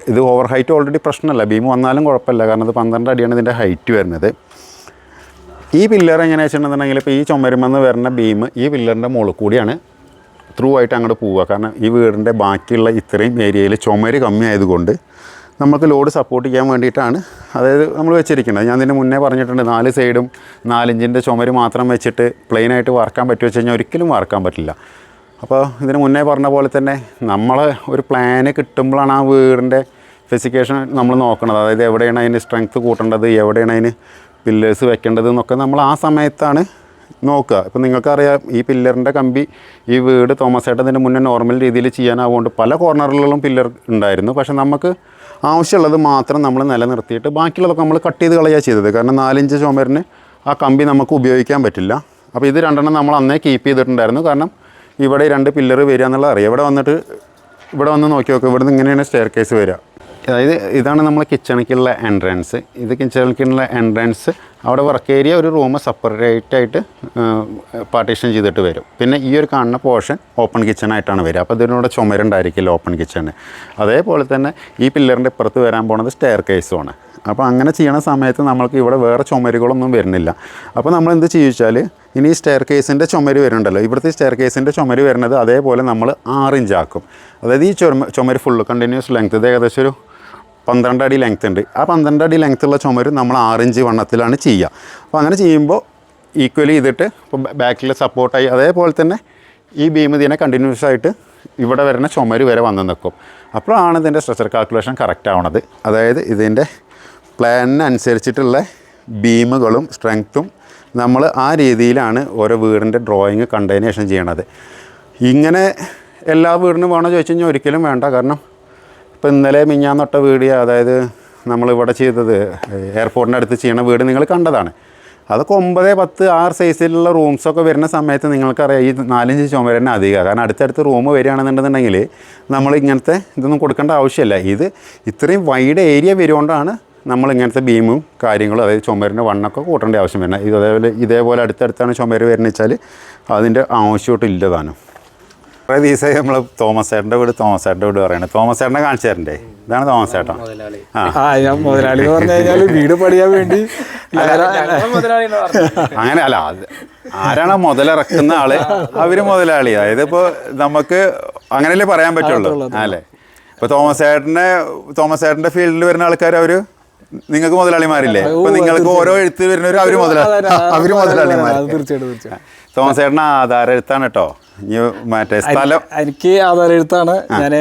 ഇത് ഓവർ ഹൈറ്റ് ഓൾറെഡി പ്രശ്നമല്ല. ബീം വന്നാലും കുഴപ്പമില്ല. കാരണം ഇത് 12 അടിയാണ് ഇതിൻ്റെ ഹൈറ്റ് വരുന്നത്. ഈ പില്ലർ എങ്ങനെയാണെന്ന് വെച്ചിട്ടുണ്ടെന്നുണ്ടെങ്കിൽ ഇപ്പോൾ ഈ ചുമരുമെന്ന് വരുന്ന ബീം ഈ പില്ലറിൻ്റെ മുകളിൽ കൂടിയാണ് ത്രൂ ആയിട്ട് അങ്ങോട്ട് പോവുക. കാരണം ഈ വീടിൻ്റെ ബാക്കിയുള്ള ഇത്രയും ഏരിയയിൽ ചുമര് കമ്മിയായതുകൊണ്ട് നമുക്ക് ലോഡ് സപ്പോർട്ട് ചെയ്യാൻ വേണ്ടിയിട്ടാണ് അതായത് നമ്മൾ വെച്ചിരിക്കുന്നത്. ഞാൻ ഇതിന് മുന്നേ പറഞ്ഞിട്ടുണ്ട് 4 സൈഡും 4 ഇഞ്ചിൻ്റെ ചുമര് മാത്രം വെച്ചിട്ട് പ്ലെയിനായിട്ട് വാർക്കാൻ പറ്റുമോ വെച്ച് കഴിഞ്ഞാൽ ഒരിക്കലും വാർക്കാൻ പറ്റില്ല. അപ്പോൾ ഇതിന് മുന്നേ പറഞ്ഞ പോലെ തന്നെ നമ്മൾ ഒരു പ്ലാന് കിട്ടുമ്പോഴാണ് ആ വീടിൻ്റെ സ്പെസിഫിക്കേഷൻ നമ്മൾ നോക്കുന്നത്. അതായത് എവിടെയാണ് അതിന് സ്ട്രെങ്ത്ത് കൂട്ടേണ്ടത്, എവിടെയാണ് അതിന് പില്ലേഴ്സ് വെക്കേണ്ടത് എന്നൊക്കെ നമ്മൾ ആ സമയത്താണ് നോക്കുക. ഇപ്പോൾ നിങ്ങൾക്കറിയാം ഈ പില്ലറിൻ്റെ കമ്പി ഈ വീട് തോമസ് ഏട്ടൻ്റെ മുന്നേ നോർമൽ രീതിയിൽ ചെയ്യാനാവുകൊണ്ട് പല കോർണറുകളിലും പില്ലർ ഉണ്ടായിരുന്നു. പക്ഷേ നമുക്ക് ആവശ്യമുള്ളത് മാത്രം നമ്മൾ നിലനിർത്തിയിട്ട് ബാക്കിയുള്ളതൊക്കെ നമ്മൾ കട്ട് ചെയ്ത് കളയുക ചെയ്തത്. കാരണം 4 ഇഞ്ച് ചുമരിന് ആ കമ്പി നമുക്ക് ഉപയോഗിക്കാൻ പറ്റില്ല. അപ്പോൾ ഇത് 2 നമ്മൾ അന്നേ കീപ്പ് ചെയ്തിട്ടുണ്ടായിരുന്നു. കാരണം ഇവിടെ 2 പില്ലർ വരിക എന്നുള്ളത് അറിയാം. ഇവിടെ വന്ന് നോക്കി നോക്കുക. ഇവിടെ നിന്ന് ഇങ്ങനെയാണ് സ്റ്റെയർ കേസ് വരിക. അതായത് ഇതാണ് നമ്മൾ കിച്ചണിക്കുള്ള എൻട്രൻസ്. ഇത് കിച്ചണിക്കുള്ള എൻട്രൻസ്. അവിടെ വർക്ക് ഏരിയ ഒരു റൂം സെപ്പറേറ്റ് ആയിട്ട് പാർട്ടീഷൻ ചെയ്തിട്ട് വരും. പിന്നെ ഈ ഒരു കാണുന്ന പോർഷൻ ഓപ്പൺ കിച്ചണായിട്ടാണ് വരിക. അപ്പോൾ ഇതിനോട് ചുമരുണ്ടായിരിക്കില്ല ഓപ്പൺ കിച്ചണ്. അതേപോലെ തന്നെ ഈ പില്ലറിൻ്റെ ഇപ്പുറത്ത് വരാൻ പോകുന്നത് സ്റ്റെയർ കേസുമാണ്. അപ്പോൾ അങ്ങനെ ചെയ്യണ സമയത്ത് നമ്മൾക്ക് ഇവിടെ വേറെ ചുമരുകളൊന്നും വരുന്നില്ല. അപ്പോൾ നമ്മൾ എന്ത് ചോദിച്ചാൽ ഇനി ഈ സ്റ്റെയർ കേസിൻ്റെ ചുമര് വരുന്നുണ്ടല്ലോ, ഇവിടുത്തെ സ്റ്റെയർ കേസിൻ്റെ ചുമര് വരുന്നത് അതേപോലെ നമ്മൾ 6 ഇഞ്ചാക്കും. അതായത് ഈ ചുമര് ഫുള്ള് കണ്ടിന്യൂസ് ലെങ്ത്ത് ഇത് ഏകദേശം ഒരു 12 അടി ലെങ്ത്ത് ഉണ്ട്. ആ 12 അടി ലെങ്ത്തുള്ള ചുമര് നമ്മൾ 6 ഇഞ്ച് വണ്ണത്തിലാണ് ചെയ്യുക. അപ്പോൾ അങ്ങനെ ചെയ്യുമ്പോൾ ഈക്വലി ചെയ്തിട്ട് ഇപ്പോൾ ബാക്കിൽ സപ്പോർട്ടായി അതേപോലെ തന്നെ ഈ ബീം ഇതിനെ കണ്ടിന്യൂസ് ആയിട്ട് ഇവിടെ വരുന്ന ചുമര് വരെ വന്ന് നിൽക്കും. അപ്പോഴാണ് ഇതിൻ്റെ സ്ട്രക്ചർ കാൽക്കുലേഷൻ കറക്റ്റ് ആവണത്. അതായത് ഇതിൻ്റെ പ്ലാനിനനുസരിച്ചിട്ടുള്ള ബീമുകളും സ്ട്രെങ്ത്തും നമ്മൾ ആ രീതിയിലാണ് ഓരോ വീടിൻ്റെ ഡ്രോയിങ് കണ്ടതിന് ശേഷം ചെയ്യണത്. ഇങ്ങനെ എല്ലാ വീടിനും വേണോ ചോദിച്ചു കഴിഞ്ഞാൽ ഒരിക്കലും വേണ്ട. കാരണം ഇപ്പോൾ ഇന്നലെ മിഞ്ഞാന്നൊട്ട വീഡിയോ, അതായത് നമ്മളിവിടെ ചെയ്തത് എയർപോർട്ടിൻ്റെ അടുത്ത് ചെയ്യണ വീട് നിങ്ങൾ കണ്ടതാണ്. അതൊക്കെ 9, 10, 6 സൈസിലുള്ള റൂംസൊക്കെ വരുന്ന സമയത്ത് നിങ്ങൾക്കറിയാം ഈ 4 ഇഞ്ച് ചുമര് തന്നെ അധികമാണ്. കാരണം അടുത്തടുത്ത് റൂം വരികയാണെന്നുണ്ടെന്നുണ്ടെങ്കിൽ നമ്മൾ ഇങ്ങനത്തെ ഇതൊന്നും കൊടുക്കേണ്ട ആവശ്യമില്ല. ഇത് ഇത്രയും വൈഡ് ഏരിയ വരുകൊണ്ടാണ് നമ്മൾ ഇങ്ങനത്തെ ബീമും കാര്യങ്ങളും അതായത് ചുമരിൻ്റെ വണ്ണൊക്കെ കൂട്ടേണ്ട ആവശ്യം വരുന്നത്. ഇതേപോലെ അടുത്തടുത്താണ് ചുമര് വരുന്നത് വെച്ചാൽ അതിൻ്റെ ആവശ്യമായിട്ട് ഇല്ലതാനും. കുറേ ദിവസമായി നമ്മൾ തോമസ് ചേട്ടൻ്റെ വീട് പറയുന്നത്. തോമസ് ചേട്ടനെ കാണിച്ചു തരണ്ടേ? ഇതാണ് തോമസ് ചേട്ടൻ. ഞാൻ മുതലാളി എന്ന് പറഞ്ഞു കഴിഞ്ഞാൽ വീട് പണിയാൻ വേണ്ടി അങ്ങനെ അല്ല, ആരാണ് മുതലിറക്കുന്ന ആള് അവര് മുതലാളി. അതായത് ഇപ്പോൾ നമുക്ക് അങ്ങനെയല്ലേ പറയാൻ പറ്റുള്ളൂ അല്ലേ? ഇപ്പോൾ തോമസ് ചേട്ടൻ്റെ ഫീൽഡിൽ വരുന്ന ആൾക്കാർ അവർ നിങ്ങൾക്ക് മുതലാളിമാരില്ലേ? ഇപ്പൊ നിങ്ങൾക്ക് ഓരോ എഴുത്ത് വരുന്നവരും അവര് മുതലാളിമാർ. തീർച്ചയായിട്ടും. തോമസ് ചേട്ടൻ ആധാര എഴുത്താണ് കേട്ടോ. ഇനി മറ്റേ സ്ഥലം എനിക്ക് ആധാര എഴുത്താണ്. ഞാൻ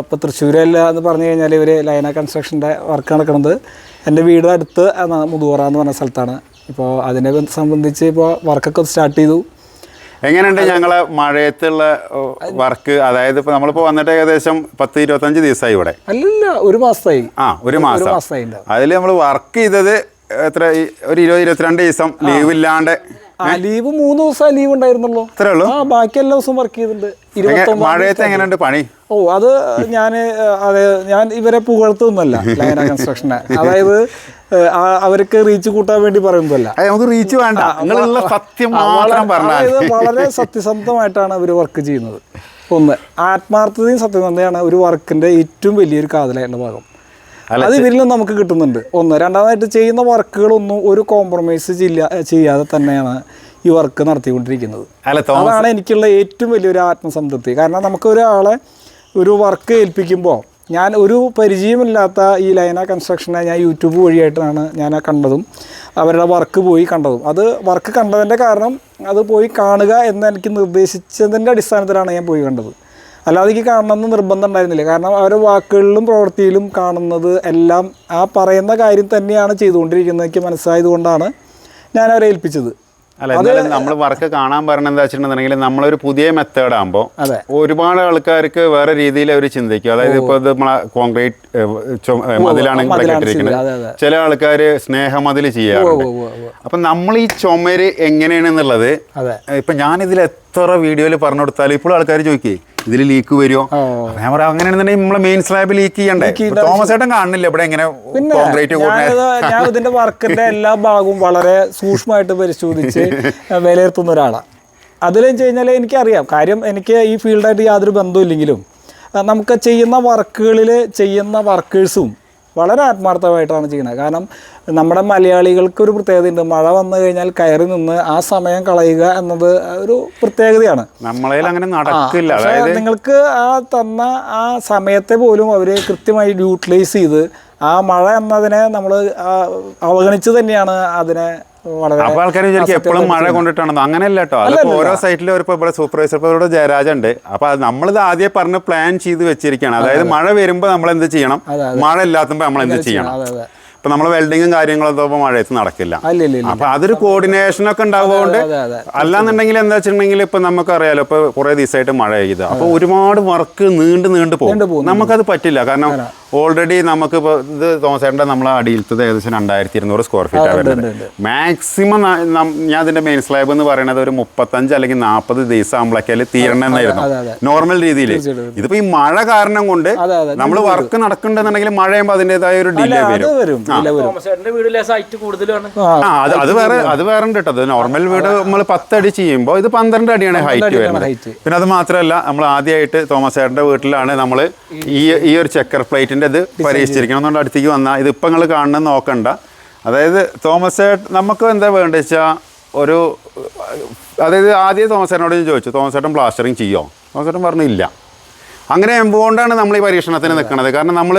ഇപ്പോൾ തൃശ്ശൂരല്ല എന്ന് പറഞ്ഞു കഴിഞ്ഞാൽ ഇവർ ലൈന കൺസ്ട്രക്ഷൻ്റെ വർക്ക് നടക്കുന്നത് എൻ്റെ വീട് അടുത്ത് മുതുവറ എന്ന് പറഞ്ഞ സ്ഥലത്താണ്. ഇപ്പോൾ അതിനെ സംബന്ധിച്ച് ഇപ്പോൾ വർക്കൊക്കെ സ്റ്റാർട്ട് ചെയ്തു. എങ്ങനെയുണ്ട് ഞങ്ങളെ മഴയത്തുള്ള വർക്ക്? അതായത് ഇപ്പൊ നമ്മളിപ്പോ വന്നിട്ട് ഏകദേശം 10-25 ദിവസമായി ഇവിടെ. അല്ലല്ല, ഒരു മാസമായി. ഒരു മാസമായി. അതിൽ നമ്മൾ വർക്ക് ചെയ്തത് എത്ര, ഒരു 20-22 ദിവസം ലീവ് ഇല്ലാണ്ട്. ലീവ് 3 ദിവസം ലീവ് ഉണ്ടായിരുന്നുള്ളൂ. അത്രേ ഉള്ളൂ. ബാക്കി എല്ലാ ദിവസവും വർക്ക് ചെയ്തിട്ടുണ്ട്. മഴയത്ത് എങ്ങനെയുണ്ട് പണി? അത് ഞാൻ ഇവരെ പുകഴ്ത്തൊന്നുമല്ല ലൈന കൺസ്ട്രക്ഷനെ. അതായത് അവർക്ക് റീച്ച് കൂട്ടാൻ വേണ്ടി പറയുന്നതല്ല. നമുക്ക് റീച്ച് വേണ്ട, സത്യം മാത്രം പറഞ്ഞാൽ. വളരെ സത്യസന്ധമായിട്ടാണ് അവർ വർക്ക് ചെയ്യുന്നത്. ഒന്ന്, ആത്മാർത്ഥതയും സത്യസന്ധതയാണ് ഒരു വർക്കിന്റെ ഏറ്റവും വലിയൊരു കാതലായിട്ടുള്ള ഭാഗം. അത് ഇവരിലും നമുക്ക് കിട്ടുന്നുണ്ട്. ഒന്ന്. രണ്ടാമതായിട്ട് ചെയ്യുന്ന വർക്കുകളൊന്നും ഒരു കോംപ്രമൈസ് ചെയ്യാതെ തന്നെയാണ് ഈ വർക്ക് നടത്തിക്കൊണ്ടിരിക്കുന്നത്. അതാണ് എനിക്കുള്ള ഏറ്റവും വലിയൊരു ആത്മസംതൃപ്തി. കാരണം നമുക്ക് ഒരാളെ ഒരു വർക്ക് ഏൽപ്പിക്കുമ്പോൾ, ഞാൻ ഒരു പരിചയമില്ലാത്ത ഈ ലൈന കൺസ്ട്രക്ഷനെ ഞാൻ യൂട്യൂബ് വഴിയായിട്ടാണ് ഞാൻ കണ്ടതും അവരുടെ വർക്ക് പോയി കണ്ടതും. അത് വർക്ക് കണ്ടതിൻ്റെ കാരണം അത് പോയി കാണുക എന്ന് എനിക്ക് നിർദ്ദേശിച്ചതിൻ്റെ അടിസ്ഥാനത്തിലാണ് ഞാൻ പോയി കണ്ടത്. അല്ലാതെ എനിക്ക് കാണണമെന്ന് നിർബന്ധം ഉണ്ടായിരുന്നില്ല. കാരണം അവരുടെ വാക്കുകളിലും പ്രവൃത്തിയിലും കാണുന്നത് എല്ലാം ആ പറയുന്ന കാര്യം തന്നെയാണ് ചെയ്തുകൊണ്ടിരിക്കുന്നത് എനിക്ക് മനസ്സിലായതുകൊണ്ടാണ് ഞാൻ അവരെ ഏൽപ്പിച്ചത്. അല്ല, എന്നാലും നമ്മൾ വർക്ക് കാണാൻ പറഞ്ഞ എന്താ വെച്ചിട്ടുണ്ടെങ്കിൽ നമ്മളൊരു പുതിയ മെത്തേഡ് ആകുമ്പോൾ ഒരുപാട് ആൾക്കാർക്ക് വേറെ രീതിയിൽ അവർ ചിന്തിക്കും. അതായത് ഇപ്പോൾ ഇത് നമ്മളെ കോൺക്രീറ്റ് മതിലാണ് കെട്ടിരിക്കുന്നത്. ചില ആൾക്കാർ സ്നേഹമതിൽ ചെയ്യാറുണ്ട്. അപ്പം നമ്മൾ ഈ ചുമര് എങ്ങനെയാണെന്നുള്ളത് ഇപ്പം ഞാനിതിൽ എത്ര വീഡിയോയിൽ പറഞ്ഞു കൊടുത്താലും ഇപ്പോഴും ആൾക്കാർ ചോദിക്കേ ഇതിൽ ലീക്ക് വരുമോ? ഞാൻ പറയാം, അങ്ങനെയാണെന്നുണ്ടെങ്കിൽ നമ്മളെ മെയിൻ സ്ലാബ് ലീക്ക് ചെയ്യണ്ടേ? തോമസ് ചേട്ടൻ കാണുന്നില്ല ഇവിടെ എങ്ങനെ കോൺക്രീറ്റ്. ഞാൻ ഇതിന്റെ വർക്കിന്റെ എല്ലാ ഭാഗവും വളരെ സൂക്ഷ്മമായിട്ട് പരിശോധിച്ച് വിലയിരുത്തുന്ന ഒരാളാണ്. അതിലെന്ന് വെച്ച് കഴിഞ്ഞാൽ എനിക്കറിയാം. കാര്യം എനിക്ക് ഈ ഫീൽഡായിട്ട് യാതൊരു ബന്ധമില്ലെങ്കിലും നമുക്ക് ചെയ്യുന്ന വർക്കുകളിൽ ചെയ്യുന്ന വർക്കേഴ്സും വളരെ ആത്മാർത്ഥമായിട്ടാണ് ചെയ്യുന്നത്. കാരണം നമ്മുടെ മലയാളികൾക്കൊരു പ്രത്യേകതയുണ്ട്. മഴ വന്നു കഴിഞ്ഞാൽ കയറി നിന്ന് ആ സമയം കളയുക എന്നത് ഒരു പ്രത്യേകതയാണ്. നമ്മളെ അങ്ങനെ നടക്കില്ല. പക്ഷേ നിങ്ങൾക്ക് ആ തന്ന ആ സമയത്തെ പോലും അവർ കൃത്യമായി യൂട്ടിലൈസ് ചെയ്ത് ആ മഴ എന്നതിനെ നമ്മൾ അവഗണിച്ച് തന്നെയാണ് അതിനെ. അപ്പൊ ആൾക്കാർ വിചാരിക്കും എപ്പോഴും മഴ കൊണ്ടിട്ടാണെന്നോ. അങ്ങനെയല്ല കേട്ടോ. അതിപ്പോ ഓരോ സൈറ്റിലും ഒരു ഇവിടെ സൂപ്പർവൈസർ, ഇപ്പോൾ ഇവിടെ ജയരാജ് ഉണ്ട്. അപ്പൊ നമ്മളിത് ആദ്യം പറഞ്ഞ് പ്ലാൻ ചെയ്ത് വെച്ചിരിക്കുകയാണ്. അതായത് മഴ വരുമ്പോൾ നമ്മൾ എന്ത് ചെയ്യണം, മഴ ഇല്ലാത്തുമ്പോൾ നമ്മൾ എന്ത് ചെയ്യണം. ഇപ്പൊ നമ്മൾ വെൽഡിങ്ങും കാര്യങ്ങളൊന്നും മഴയത്ത് നടക്കില്ല. അപ്പൊ അതൊരു കോർഡിനേഷനൊക്കെ ഉണ്ടാവുകൊണ്ട്. അല്ലാന്നുണ്ടെങ്കിൽ എന്താ വെച്ചിട്ടുണ്ടെങ്കിൽ ഇപ്പൊ നമുക്കറിയാലോ, ഇപ്പൊ കുറെ ദിവസമായിട്ട് മഴ പെയ്ത് അപ്പൊ ഒരുപാട് വർക്ക് നീണ്ടു പോകും. നമുക്കത് പറ്റില്ല. കാരണം ഓൾറെഡി നമുക്കിപ്പോൾ ഇത് തോമസേട്ടൻ്റെ നമ്മളെ അടിയിലത്തത് ഏകദേശം 2200 സ്ക്വയർ ഫീറ്റ് വരുന്നത്. മാക്സിമം ഞാൻ അതിന്റെ മെയിൻ സ്ലാബ് എന്ന് പറയുന്നത് ഒരു 35 അല്ലെങ്കിൽ 40 ദിവസം ആകുമ്പോഴേക്കാൽ തീരണമെന്നായിരുന്നു നോർമൽ രീതിയിൽ. ഇതിപ്പോ ഈ മഴ കാരണം കൊണ്ട് നമ്മൾ വർക്ക് നടക്കുന്നുണ്ടെന്നുണ്ടെങ്കിൽ മഴ ചെയ്യുമ്പോൾ അതിൻ്റെതായ ഒരു ഡിലേ വരും. അത് വേറെ ഉണ്ട് കേട്ടോ. നോർമൽ വീട് നമ്മൾ 10 അടി ചെയ്യുമ്പോൾ ഇത് 12 അടിയാണ് ഹൈറ്റ് വരുന്നത്. പിന്നെ അത് മാത്രമല്ല, നമ്മൾ ആദ്യമായിട്ട് തോമസേട്ടൻ്റെ വീട്ടിലാണ് നമ്മൾ ഈ ഒരു ചെക്കർ പ്ലേറ്റ് ഇത് പരീക്ഷിച്ചിരിക്കണം. എന്നുകൊണ്ട് അടുത്തേക്ക് വന്നാൽ ഇത് ഇപ്പം നിങ്ങൾ കാണണമെന്ന് നോക്കണ്ട. അതായത് തോമസേട്ടൻ നമുക്ക് എന്താ വേണ്ടത് വെച്ചാൽ ഒരു, അതായത് ആദ്യം തോമസേട്ടനോട് ഞാൻ ചോദിച്ചു, തോമസേട്ടൻ പ്ലാസ്റ്ററിങ് ചെയ്യുമോ? തോമസേട്ടൻ പറഞ്ഞു ഇല്ല. അങ്ങനെ ആകുമ്പോണ്ടാണ് നമ്മൾ ഈ പരീക്ഷണത്തിന് നിൽക്കുന്നത്. കാരണം നമ്മൾ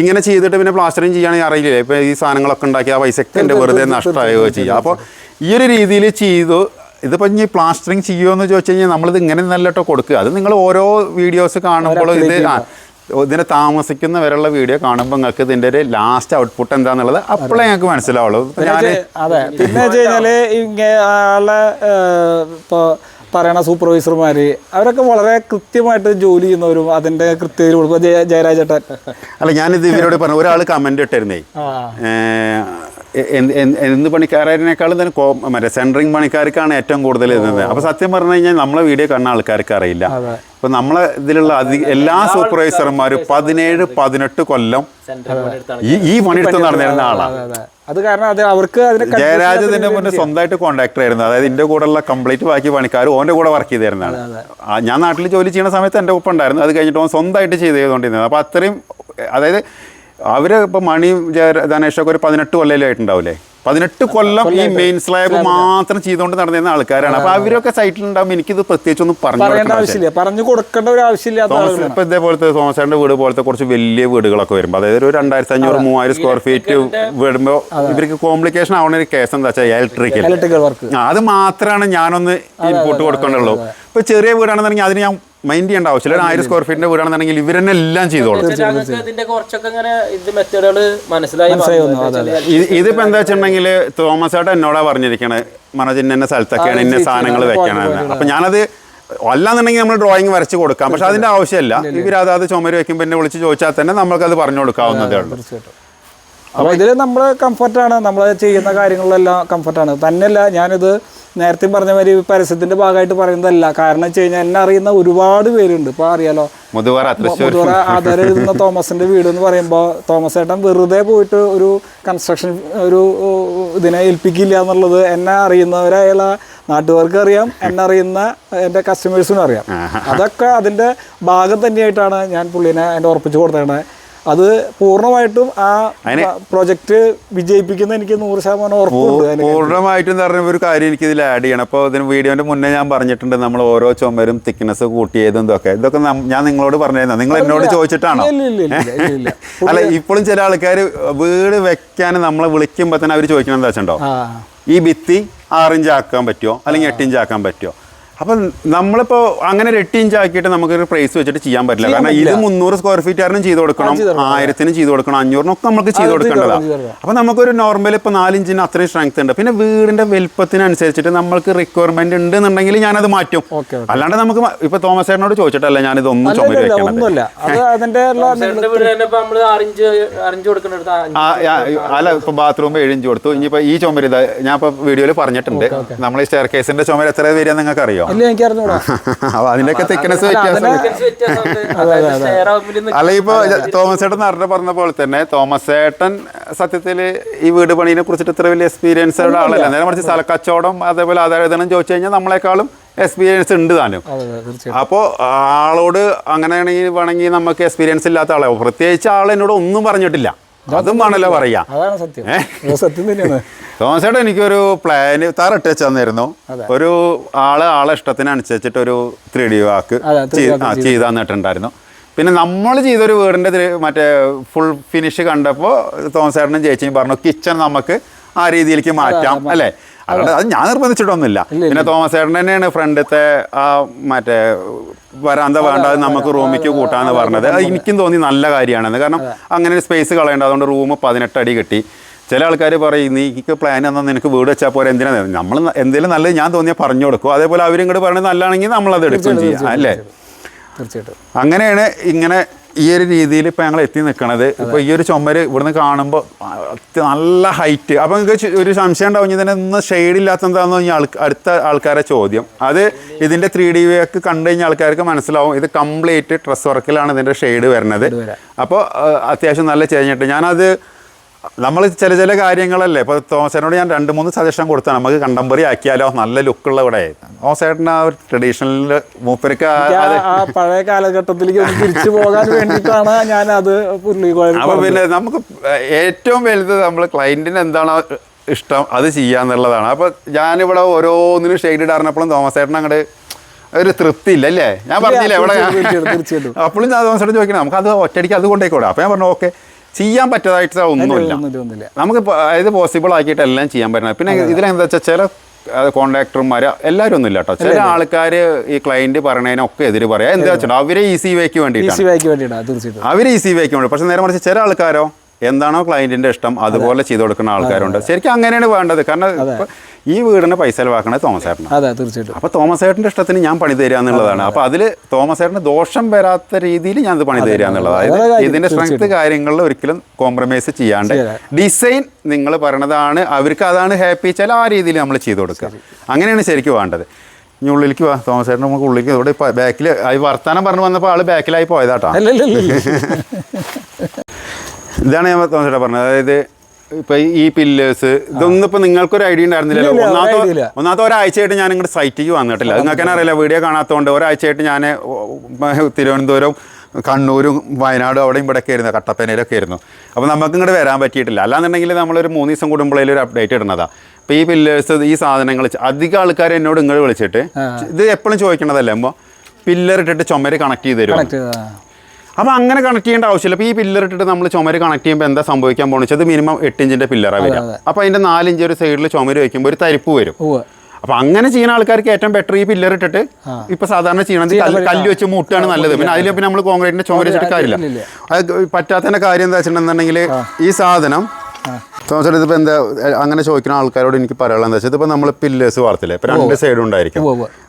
ഇങ്ങനെ ചെയ്തിട്ട് പിന്നെ പ്ലാസ്റ്ററിങ് ചെയ്യുകയാണെങ്കിൽ അറിയില്ലേ, ഇപ്പോൾ ഈ സാധനങ്ങളൊക്കെ ഉണ്ടാക്കി ആ പൈസയൊക്കെ എൻ്റെ വെറുതെ നഷ്ടമാവുകയോ ചെയ്യുക. അപ്പോൾ ഈ ഒരു രീതിയിൽ ചെയ്തു. ഇതിപ്പോൾ ഇനി പ്ലാസ്റ്ററിങ് ചെയ്യുമോ എന്ന് ചോദിച്ചു കഴിഞ്ഞാൽ നമ്മളിത് ഇങ്ങനെ നല്ല കേട്ടോ കൊടുക്കുക. അത് നിങ്ങൾ ഓരോ വീഡിയോസ് കാണുമ്പോൾ ഇതിനെ താമസിക്കുന്നവരുള്ള വീഡിയോ കാണുമ്പോൾ നിങ്ങൾക്ക് ഇതിൻ്റെ ഒരു ലാസ്റ്റ് ഔട്ട്പുട്ട് എന്താണെന്നുള്ളത് അപ്പോഴേ ഞങ്ങൾക്ക് മനസ്സിലാവുള്ളൂ. അതെ. പിന്നെ വെച്ച് കഴിഞ്ഞാൽ ആളെ ഇപ്പോൾ പറയണ സൂപ്പർവൈസർമാർ അവരൊക്കെ വളരെ കൃത്യമായിട്ട് ജോലി ചെയ്യുന്നവരും അതിൻ്റെ കൃത്യതയിൽ കൊടുക്കും. ജയരാജേട്ടൻ അല്ല, ഞാനിത് ഇവരോട് പറഞ്ഞു. ഒരാൾ കമൻറ്റ് ഇട്ടിരുന്നേ, എന്ത് പണിക്കാരനേക്കാളും തന്നെ മറ്റേ സെൻറ്ററിങ് പണിക്കാർക്കാണ് ഏറ്റവും കൂടുതൽ ഇരുന്നത്. അപ്പോൾ സത്യം പറഞ്ഞു കഴിഞ്ഞാൽ നമ്മളെ വീഡിയോ കാണുന്ന ആൾക്കാർക്ക് അറിയില്ല. ഇപ്പം നമ്മളെ ഇതിലുള്ള എല്ലാ സൂപ്പർവൈസർമാരും 17-18 കൊല്ലം ഈ പണിയെടുത്ത് നടന്നിരുന്ന ആളാണ്. അത് കാരണം അത് അവർക്ക് ജയരാജ് ഇതിന്റെ മുന്നേ സ്വന്തമായിട്ട് കോൺട്രാക്ടർ ആയിരുന്നു. അതായത് എൻ്റെ കൂടെയുള്ള കംപ്ലീറ്റ് ബാക്കി പണിക്കാർ ഓൻ്റെ കൂടെ വർക്ക് ചെയ്തിരുന്നതാണ്. ഞാൻ നാട്ടിൽ ജോലി ചെയ്യുന്ന സമയത്ത് എൻ്റെ ഒപ്പം ഉണ്ടായിരുന്നു. അത് കഴിഞ്ഞിട്ട് ഓൻ സ്വന്തമായിട്ട് ചെയ്തുകൊണ്ടിരുന്നത്. അപ്പോൾ അത്രയും, അതായത് അവർ ഇപ്പോൾ മണിയും ധനേഷൊക്കെ ഒരു 18 കൊല്ലമായിട്ടുണ്ടാവില്ലേ 18 കൊല്ലം ഈ മെയിൻ സ്ലാബ് മാത്രം ചെയ്തുകൊണ്ട് നടന്നിരുന്ന ആൾക്കാരാണ്. അപ്പൊ അവരൊക്കെ സൈറ്റിലുണ്ടാകുമ്പോൾ എനിക്കിത് പ്രത്യേകിച്ചൊന്നും പറയേണ്ട ആവശ്യമില്ല, പറഞ്ഞു കൊടുക്കേണ്ട ഒരു ആവശ്യമില്ലാത്ത ആളുകളാണ്. ഇപ്പൊ ഇതേപോലത്തെ തോമസേട്ടന്റെ വീട് പോലത്തെ കുറച്ച് വലിയ വീടുകളൊക്കെ വരുമ്പോൾ, അതായത് ഒരു 2500-3000 സ്ക്വയർ ഫീറ്റ് വരുമ്പോൾ ഇവർക്ക് കോംപ്ലിക്കേഷൻ ആവുന്ന ഒരു കേസ് എന്താ വെച്ചാൽ ഇലക്ട്രിക്കൽ വർക്ക്. അത് മാത്രമാണ് ഞാനൊന്ന് ഇൻപുട്ട് കൊടുക്കേണ്ടുള്ളൂ. ഇപ്പൊ ചെറിയ വീടാണെന്നുണ്ടെങ്കിൽ അതിന് ഞാൻ മൈൻഡ് ചെയ്യേണ്ട ആവശ്യമില്ല. 1000 സ്ക്വയർ ഫീറ്റിന്റെ വീടാണെന്നുണ്ടെങ്കിൽ ഇവർ തന്നെ എല്ലാം ചെയ്തോളും. ഇതിപ്പോ എന്താ വെച്ചിട്ടുണ്ടെങ്കിൽ തോമസ് ഏട്ടൻ എന്നോടാ പറഞ്ഞിരിക്കണേ, മനോജ് ഇന്ന സ്ഥലത്തൊക്കെയാണ് ഇന്ന സാധനങ്ങൾ വെക്കണമെന്ന്. അപ്പൊ ഞാനത് അല്ലാന്നുണ്ടെങ്കിൽ നമ്മൾ ഡ്രോയിങ് വരച്ച് കൊടുക്കാം. പക്ഷെ അതിന്റെ ആവശ്യമില്ല. ഇവരതാത് ചുമര് വെക്കുമ്പോൾ എന്നെ വിളിച്ച് ചോദിച്ചാൽ തന്നെ നമ്മൾക്കത് പറഞ്ഞു കൊടുക്കാവുന്നതേ ഉള്ളൂ. അപ്പോൾ ഇതിൽ നമ്മൾ കംഫർട്ടാണ്, നമ്മൾ ചെയ്യുന്ന കാര്യങ്ങളിലെല്ലാം കംഫർട്ടാണ്. തന്നെയല്ല, ഞാനിത് നേരത്തെ പറഞ്ഞ മാതിരി പരസ്യത്തിന്റെ ഭാഗമായിട്ട് പറയുന്നതല്ല. കാരണം വെച്ച് കഴിഞ്ഞാൽ എന്നെ അറിയുന്ന ഒരുപാട് പേരുണ്ട്. ഇപ്പോൾ അറിയാലോ, മുതുവറ ആധാരം എഴുതുന്ന തോമസിന്റെ വീട് എന്ന് പറയുമ്പോൾ തോമസ് ഏട്ടൻ വെറുതെ പോയിട്ട് ഒരു കൺസ്ട്രക്ഷൻ ഒരു ഇതിനെ ഏൽപ്പിക്കില്ല എന്നുള്ളത് എന്നെ അറിയുന്നവരായുള്ള നാട്ടുകാർക്ക് അറിയാം, എന്നെ അറിയുന്ന എൻ്റെ കസ്റ്റമേഴ്സിനും അറിയാം. അതൊക്കെ അതിൻ്റെ ഭാഗം തന്നെയായിട്ടാണ് ഞാൻ പുള്ളിനെ എൻ്റെ ഉറപ്പിച്ച് കൊടുത്തേണ്ടത്. അത് പൂർണ്ണമായിട്ടും ആ പ്രൊജക്ട് വിജയിപ്പിക്കുന്ന എനിക്ക് 100% ഉറപ്പുണ്ട്. പൂർണ്ണമായിട്ടും പറഞ്ഞ ഒരു കാര്യം എനിക്ക് ഇതിൽ ആഡ് ചെയ്യണം. അപ്പോൾ ഇതിന് വീഡിയോന്റെ മുന്നേ ഞാൻ പറഞ്ഞിട്ടുണ്ട്, നമ്മൾ ഓരോ ചുമരും തിക്നെസ് കൂട്ടിയതും ഇതൊക്കെ ഞാൻ നിങ്ങളോട് പറഞ്ഞിരുന്നു. നിങ്ങൾ എന്നോട് ചോദിച്ചിട്ടാണോ? അല്ല, ഇപ്പോഴും ചില ആൾക്കാർ വീട് വെക്കാൻ നമ്മളെ വിളിക്കുമ്പോൾ തന്നെ അവർ ചോദിക്കണം എന്താ വെച്ചിട്ടുണ്ടോ, ഈ ഭിത്തി 6 ഇഞ്ച് ആക്കാൻ പറ്റുമോ അല്ലെങ്കിൽ 8 ഇഞ്ച് ആക്കാൻ പറ്റുമോ? അപ്പം നമ്മളിപ്പോൾ അങ്ങനെ ഒരു 8 ഇഞ്ച് ആക്കിയിട്ട് നമുക്കൊരു പ്രൈസ് വെച്ചിട്ട് ചെയ്യാൻ പറ്റില്ല. കാരണം ഇത് 300 സ്ക്വയർ ഫീറ്റ് ആയിരുന്നു ചെയ്ത് കൊടുക്കണം, 1000-ന് ചെയ്ത് കൊടുക്കണം, 500-നൊക്കെ നമുക്ക് ചെയ്ത് കൊടുക്കേണ്ടതാണ്. അപ്പം നമുക്കൊരു നോർമൽ ഇപ്പോൾ 4 ഇഞ്ചിന് അത്രയും സ്ട്രെങ്ത് ഉണ്ട്. പിന്നെ വീടിൻ്റെ വലുപ്പത്തിനനുസരിച്ചിട്ട് നമ്മൾക്ക് റിക്വയർമെന്റ് ഉണ്ടെന്നുണ്ടെങ്കിൽ ഞാനത് മാറ്റും. അല്ലാണ്ട് നമുക്ക് ഇപ്പോൾ തോമസ് ചേട്ടനോട് ചോദിച്ചിട്ടല്ല ഞാനിതൊന്നും ചുമര് വെക്കുന്നത്. അല്ല, ഇപ്പോൾ ബാത്റൂം 7 ഇഞ്ച് കൊടുത്തു. ഇനിയിപ്പോൾ ഈ ചുമര് ഞാൻ ഇപ്പോൾ വീഡിയോയിൽ പറഞ്ഞിട്ടുണ്ട്, നമ്മൾ ഈ സ്റ്റെയർ കേസിന്റെ ചുമര് എത്ര വരിക നിങ്ങൾക്ക് അറിയോ? അതിന്റെയൊക്കെ തിക്നെസ് വ്യത്യാസം. അല്ല, ഇപ്പൊ തോമസ് ഏട്ടൻ നേരത്തെ പറഞ്ഞ പോലെ തന്നെ തോമസ് ഏട്ടൻ സത്യത്തില് ഈ വീട് പണിയെ കുറിച്ചിട്ട് ഇത്ര വലിയ എക്സ്പീരിയൻസ് ഉള്ള ആളല്ല. നേരെ മറിച്ച് സ്ഥലക്കച്ചവടം അതേപോലെ ആധാരം ചോദിച്ചു കഴിഞ്ഞാൽ നമ്മളെക്കാളും എക്സ്പീരിയൻസ് ഉണ്ട് താനും. അപ്പോൾ ആളോട് അങ്ങനെയാണെങ്കിൽ വേണമെങ്കിൽ നമുക്ക് എക്സ്പീരിയൻസ് ഇല്ലാത്ത ആളെ, പ്രത്യേകിച്ച് ആൾ എന്നോട് ഒന്നും പറഞ്ഞിട്ടില്ല, അതും വേണമല്ലോ പറയാ. സത്യം തന്നെയാണ്. തോമസ് ഏട്ടൻ എനിക്കൊരു പ്ലാന് തറട്ട് വെച്ച് തന്നിരുന്നു. ഒരു ആളെ ഇഷ്ടത്തിനനുസരിച്ചിട്ട് ഒരു 3D വാക്ക് ചെയ്ത് തന്നിട്ടുണ്ടായിരുന്നു. പിന്നെ നമ്മൾ ചെയ്തൊരു വീടിൻ്റെ മറ്റേ ഫുൾ ഫിനിഷ് കണ്ടപ്പോൾ തോമസ് ഏട്ടനും ചേച്ചിയും പറഞ്ഞു കിച്ചൺ നമുക്ക് ആ രീതിയിലേക്ക് മാറ്റാം അല്ലേ. അതുകൊണ്ട് അത് ഞാൻ നിർബന്ധിച്ചിട്ടൊന്നുമില്ല. പിന്നെ തോമസ് ഏട്ടൻ തന്നെയാണ് ഫ്രണ്ടത്തെ ആ മറ്റേ വരാന്ത വേണ്ടാതെ നമുക്ക് റൂമിലേക്ക് കൂട്ടാന്ന് പറഞ്ഞത്. അത് എനിക്കും തോന്നി നല്ല കാര്യമാണെന്ന്. കാരണം അങ്ങനെ ഒരു സ്പേസ് കളയേണ്ട, അതുകൊണ്ട് റൂം 18 അടി കെട്ടി. ചില ആൾക്കാർ പറയും നീക്ക് പ്ലാൻ എന്നാൽ നിനക്ക് വീട് വെച്ചാൽ പോലെ എന്തിനാണ്, നമ്മൾ എന്തെങ്കിലും നല്ലത് ഞാൻ തോന്നിയാൽ പറഞ്ഞു കൊടുക്കും. അതേപോലെ അവരും ഇങ്ങോട്ട് പറയുന്നത് നല്ലതാണെങ്കിൽ നമ്മളത് എടുക്കുകയും ചെയ്യാം അല്ലേ. തീർച്ചയായിട്ടും അങ്ങനെയാണ് ഇങ്ങനെ ഈ ഒരു രീതിയിൽ ഇപ്പോൾ ഞങ്ങൾ എത്തി നിൽക്കണത്. ഇപ്പോൾ ഈ ഒരു ചുമര് ഇവിടുന്ന് കാണുമ്പോൾ നല്ല ഹൈറ്റ്. അപ്പോൾ നിങ്ങൾക്ക് ഒരു സംശയം ഉണ്ടാവും ഇതിനെ ഒന്ന് ഷെയ്ഡില്ലാത്ത എന്താണെന്ന് പറഞ്ഞാൽ അടുത്ത ആൾക്കാരെ ചോദ്യം. അത് ഇതിൻ്റെ 3D ഒക്കെ കണ്ടു കഴിഞ്ഞാൽ ആൾക്കാർക്ക് മനസ്സിലാവും ഇത് കംപ്ലീറ്റ് ട്രസ് വർക്കിലാണ് ഇതിൻ്റെ ഷെയ്ഡ് വരുന്നത്. അപ്പോൾ അത്യാവശ്യം നല്ല ചേഞ്ചിട്ട് ഞാനത് നമ്മൾ ചില കാര്യങ്ങളല്ലേ. ഇപ്പോൾ തോമസേട്ടനോട് ഞാൻ 2-3 സജഷൻ കൊടുത്താണ്, നമുക്ക് കണ്ടംപററി ആക്കിയാലോ, നല്ല ലുക്കുള്ള ഇവിടെ. തോമസേട്ടൻ ആ ഒരു ട്രഡീഷണൽ മൂപ്പർക്ക് പഴയ കാലഘട്ടത്തിലേക്ക് തിരിച്ചു പോകാൻ വേണ്ടിയിട്ടാണ് ഞാൻ അത്. അപ്പോൾ പിന്നെ നമുക്ക് ഏറ്റവും വലുത് നമ്മൾ ക്ലയൻറ്റിന് എന്താണോ ഇഷ്ടം അത് ചെയ്യാന്നുള്ളതാണ്. അപ്പോൾ ഞാനിവിടെ ഓരോന്നിനും ഷെയ്ഡ് ഇടാറിനപ്പോഴും തോമസേട്ടൻ അങ്ങോട്ട് ഒരു തൃപ്തി ഇല്ല അല്ലേ. ഞാൻ പറഞ്ഞില്ലേ ഇവിടെ അപ്പോഴും ഞാൻ തോമസേട്ടൻ ചോദിക്കണം നമുക്ക് അത് ഒറ്റയടിക്ക് അത് കൊണ്ടേക്കൂടാ. അപ്പോൾ ഞാൻ പറഞ്ഞു ഓക്കെ, ചെയ്യാൻ പറ്റതായിട്ട് ഒന്നുമില്ല, നമുക്ക് ഇത് പോസിബിൾ ആക്കിയിട്ട് എല്ലാം ചെയ്യാൻ പറ്റണം. പിന്നെ ഇതിലെന്താ വെച്ചാൽ ചില കോൺട്രാക്ടർമാർ എല്ലാവരും ഒന്നും ഇല്ല കേട്ടോ. ചില ആൾക്കാർ ഈ ക്ലയൻറ്റ് പറയണതിനൊക്കെ എതിര് പറയാം. എന്താ വെച്ചാൽ അവരെ ഈസി വേക്ക് വേണ്ടിയിട്ടാണ്, അവർ ഈസി വേക്ക് വേണ്ടി. പക്ഷെ നേരെ മറിച്ച് ചില ആൾക്കാരോ എന്താണോ ക്ലയൻറ്റിൻ്റെ ഇഷ്ടം അതുപോലെ ചെയ്ത് കൊടുക്കുന്ന ആൾക്കാരുണ്ട്. ശരിക്കും അങ്ങനെയാണ് വേണ്ടത്. കാരണം ഈ വീടിന് പൈസ ചെലവാക്കണത് തോമസ് ഏട്ടനാണ്. തീർച്ചയായിട്ടും. അപ്പോൾ തോമസ് ഏട്ടൻ്റെ ഇഷ്ടത്തിന് ഞാൻ പണി തരിക എന്നുള്ളതാണ്. അപ്പോൾ അതിൽ തോമസ് ഏട്ടന് ദോഷം വരാത്ത രീതിയിൽ ഞാനത് പണി തരിക എന്നുള്ളത്. അതായത് ഇതിൻ്റെ സ്ട്രെങ്ത് കാര്യങ്ങളിൽ ഒരിക്കലും കോംപ്രമൈസ് ചെയ്യാണ്ട് ഡിസൈൻ നിങ്ങൾ പറയണതാണ് അവർക്ക് അതാണ് ഹാപ്പി വെച്ചാൽ ആ രീതിയിൽ നമ്മൾ ചെയ്ത് കൊടുക്കുക. അങ്ങനെയാണ് ശരിക്കും വേണ്ടത്. ഇനി ഉള്ളിലേക്ക് വാ തോമസ് ഏട്ടൻ, നമുക്ക് ഉള്ളിലേക്ക്. ഇവിടെ ബാക്കിൽ വർത്താനം പറഞ്ഞു വന്നപ്പോൾ ആൾ ബാക്കിലായി പോയതാട്ടോ. ഇതാണ് ഞാൻ തോമസ് ഏട്ടാ പറഞ്ഞത്. അതായത് ഇപ്പൊ ഈ പില്ലേഴ്സ് ഇതൊന്നും ഇപ്പൊ നിങ്ങൾക്കൊരു ഐഡിയ ഉണ്ടായിരുന്നില്ലല്ലോ. ഒന്നാമത്തെ ഒരാഴ്ചയായിട്ട് ഞാൻ ഇങ്ങോട്ട് സൈറ്റിക്ക് വന്നിട്ടില്ല. നിങ്ങൾക്ക് തന്നെ അറിയില്ല, വീഡിയോ കാണാത്തതുകൊണ്ട്. ഒരാഴ്ചയായിട്ട് ഞാൻ തിരുവനന്തപുരം കണ്ണൂരും വയനാടും അവിടെയും ഇവിടെയൊക്കെ ആയിരുന്നു, കട്ടപ്പനയിലൊക്കെ ആയിരുന്നു. അപ്പോൾ നമുക്ക് ഇങ്ങോട്ട് വരാൻ പറ്റിയിട്ടില്ല. അല്ലാന്നുണ്ടെങ്കിൽ നമ്മളൊരു 3 ദിവസം കൂടുമ്പോഴേ ഒരു അപ്ഡേറ്റ് ഇടുന്നതാണ്. അപ്പോൾ ഈ പില്ലേഴ്സ്, ഈ സാധനങ്ങൾ അധികം ആൾക്കാർ എന്നോട് ഇങ്ങോട്ട് വിളിച്ചിട്ട് ഇത് എപ്പോഴും ചോദിക്കണതല്ലേ, അപ്പോൾ പില്ലർ ഇട്ടിട്ട് ചുമര് കണക്ട് ചെയ്ത് തരുമോ? അപ്പോൾ അങ്ങനെ കണക്ട് ചെയ്യേണ്ട ആവശ്യമില്ല. അപ്പോൾ ഈ പില്ലർ ഇട്ടിട്ട് നമ്മൾ ചുമര് കണക്ട് ചെയ്യുമ്പോൾ എന്താ സംഭവിക്കാൻ പോകുന്നത് വെച്ചാൽ, അത് മിനിമം 8 ഇഞ്ചിൻ്റെ പില്ലറാണ് വരിക. അപ്പോൾ അതിൻ്റെ 4 ഇഞ്ച് ഒരു സൈഡിൽ ചുമര് വയ്ക്കുമ്പോൾ ഒരു തരിപ്പ് വരും. അപ്പോൾ അങ്ങനെ ചെയ്യുന്ന ആൾക്കാർക്ക് ഏറ്റവും ബെറ്റർ ഈ പില്ലർ ഇട്ടിട്ട് ഇപ്പോൾ സാധാരണ ചെയ്യണത് കല്ല് വെച്ച് മൂട്ടുകയാണ് നല്ലത്. പിന്നെ അതിൽ നമ്മൾ കോൺക്രീറ്റിൻ്റെ ചുമര് വെച്ചിട്ട് കാര്യമില്ല. അത് പറ്റാത്തതിൻ്റെ കാര്യം എന്താ വെച്ചിട്ടുണ്ടെന്നുണ്ടെങ്കിൽ ഈ സാധനം തോമസ് ഇതിപ്പോൾ എന്താ അങ്ങനെ ചോദിക്കുന്ന ആൾക്കാരോട് എനിക്ക് പറയാനുള്ളത് എന്താ വെച്ചാൽ, ഇതിപ്പോൾ നമ്മൾ പില്ലേഴ്സ് വാർത്തില്ലേ, ഇപ്പോൾ 2 സൈഡും ഉണ്ടായിരിക്കും.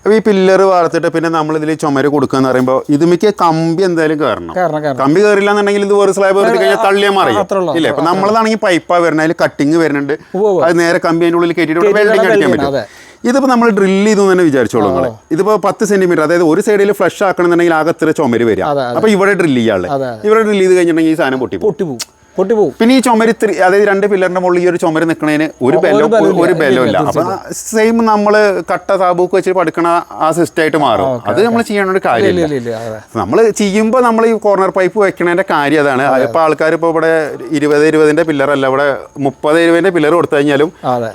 അപ്പോൾ ഈ പില്ലർ വാർത്തിട്ട് പിന്നെ നമ്മളിതിൽ ചുമര് കൊടുക്കുക എന്ന് പറയുമ്പോൾ ഇതുമിക്ക് കമ്പി എന്തായാലും കയറണം. കമ്പി കയറില്ല എന്നുണ്ടെങ്കിൽ ഇത് ഒരു സ്ലാബ് കയറി കഴിഞ്ഞാൽ തള്ളിയാൽ മറിയും ഇല്ലേ. അപ്പോൾ നമ്മളതാണെങ്കിൽ പൈപ്പാ വരുന്നത്, അതിൽ കട്ടിങ് വരുന്നുണ്ട്, അത് നേരെ കമ്പി അതിൻ്റെ ഉള്ളിൽ കയറ്റിയിട്ട് വെൽഡിങ് അടിക്കാൻ പറ്റും. ഇതിപ്പോൾ നമ്മൾ ഡ്രില്ല് ചെയ്തു തന്നെ വിചാരിച്ചോളൂ നിങ്ങൾ. ഇതിപ്പോൾ 10 സെന്റിമീറ്റർ, അതായത് ഒരു സൈഡിൽ ഫ്ലഷ് ആക്കണമെന്നുണ്ടെങ്കിൽ ആകെ ഇത്ര ചുമര് വരിക. അപ്പോൾ ഇവിടെ ഡ്രില്ല് ചെയ്യാനുള്ളത്, ഇവിടെ ഡ്രില്ല് ചെയ്ത് കഴിഞ്ഞിട്ടുണ്ടെങ്കിൽ ഈ സാധനം പൊട്ടിപ്പോകും. പിന്നെ ഈ ചുമര് അതായത് 2 പില്ലറിന്റെ മുകളിൽ ഈ ഒരു ചുമര് നിൽക്കുന്നതിന് ഒരു ബലമില്ല. അപ്പൊ സെയിം നമ്മള് കട്ട സാബൂക്ക് വെച്ച് പഠിക്കണ ആ സിസ്റ്റം ആയിട്ട് മാറും. അത് നമ്മൾ ചെയ്യണ ഒരു കാര്യമില്ല. നമ്മൾ ചെയ്യുമ്പോൾ നമ്മൾ ഈ കോർണർ പൈപ്പ് വെക്കണതിന്റെ കാര്യം അതാണ്. ഇപ്പൊ ആൾക്കാർ ഇപ്പോൾ ഇവിടെ 20-20ന്റെ പില്ലറല്ല, ഇവിടെ 30-20ന്റെ പില്ലർ കൊടുത്തു കഴിഞ്ഞാലും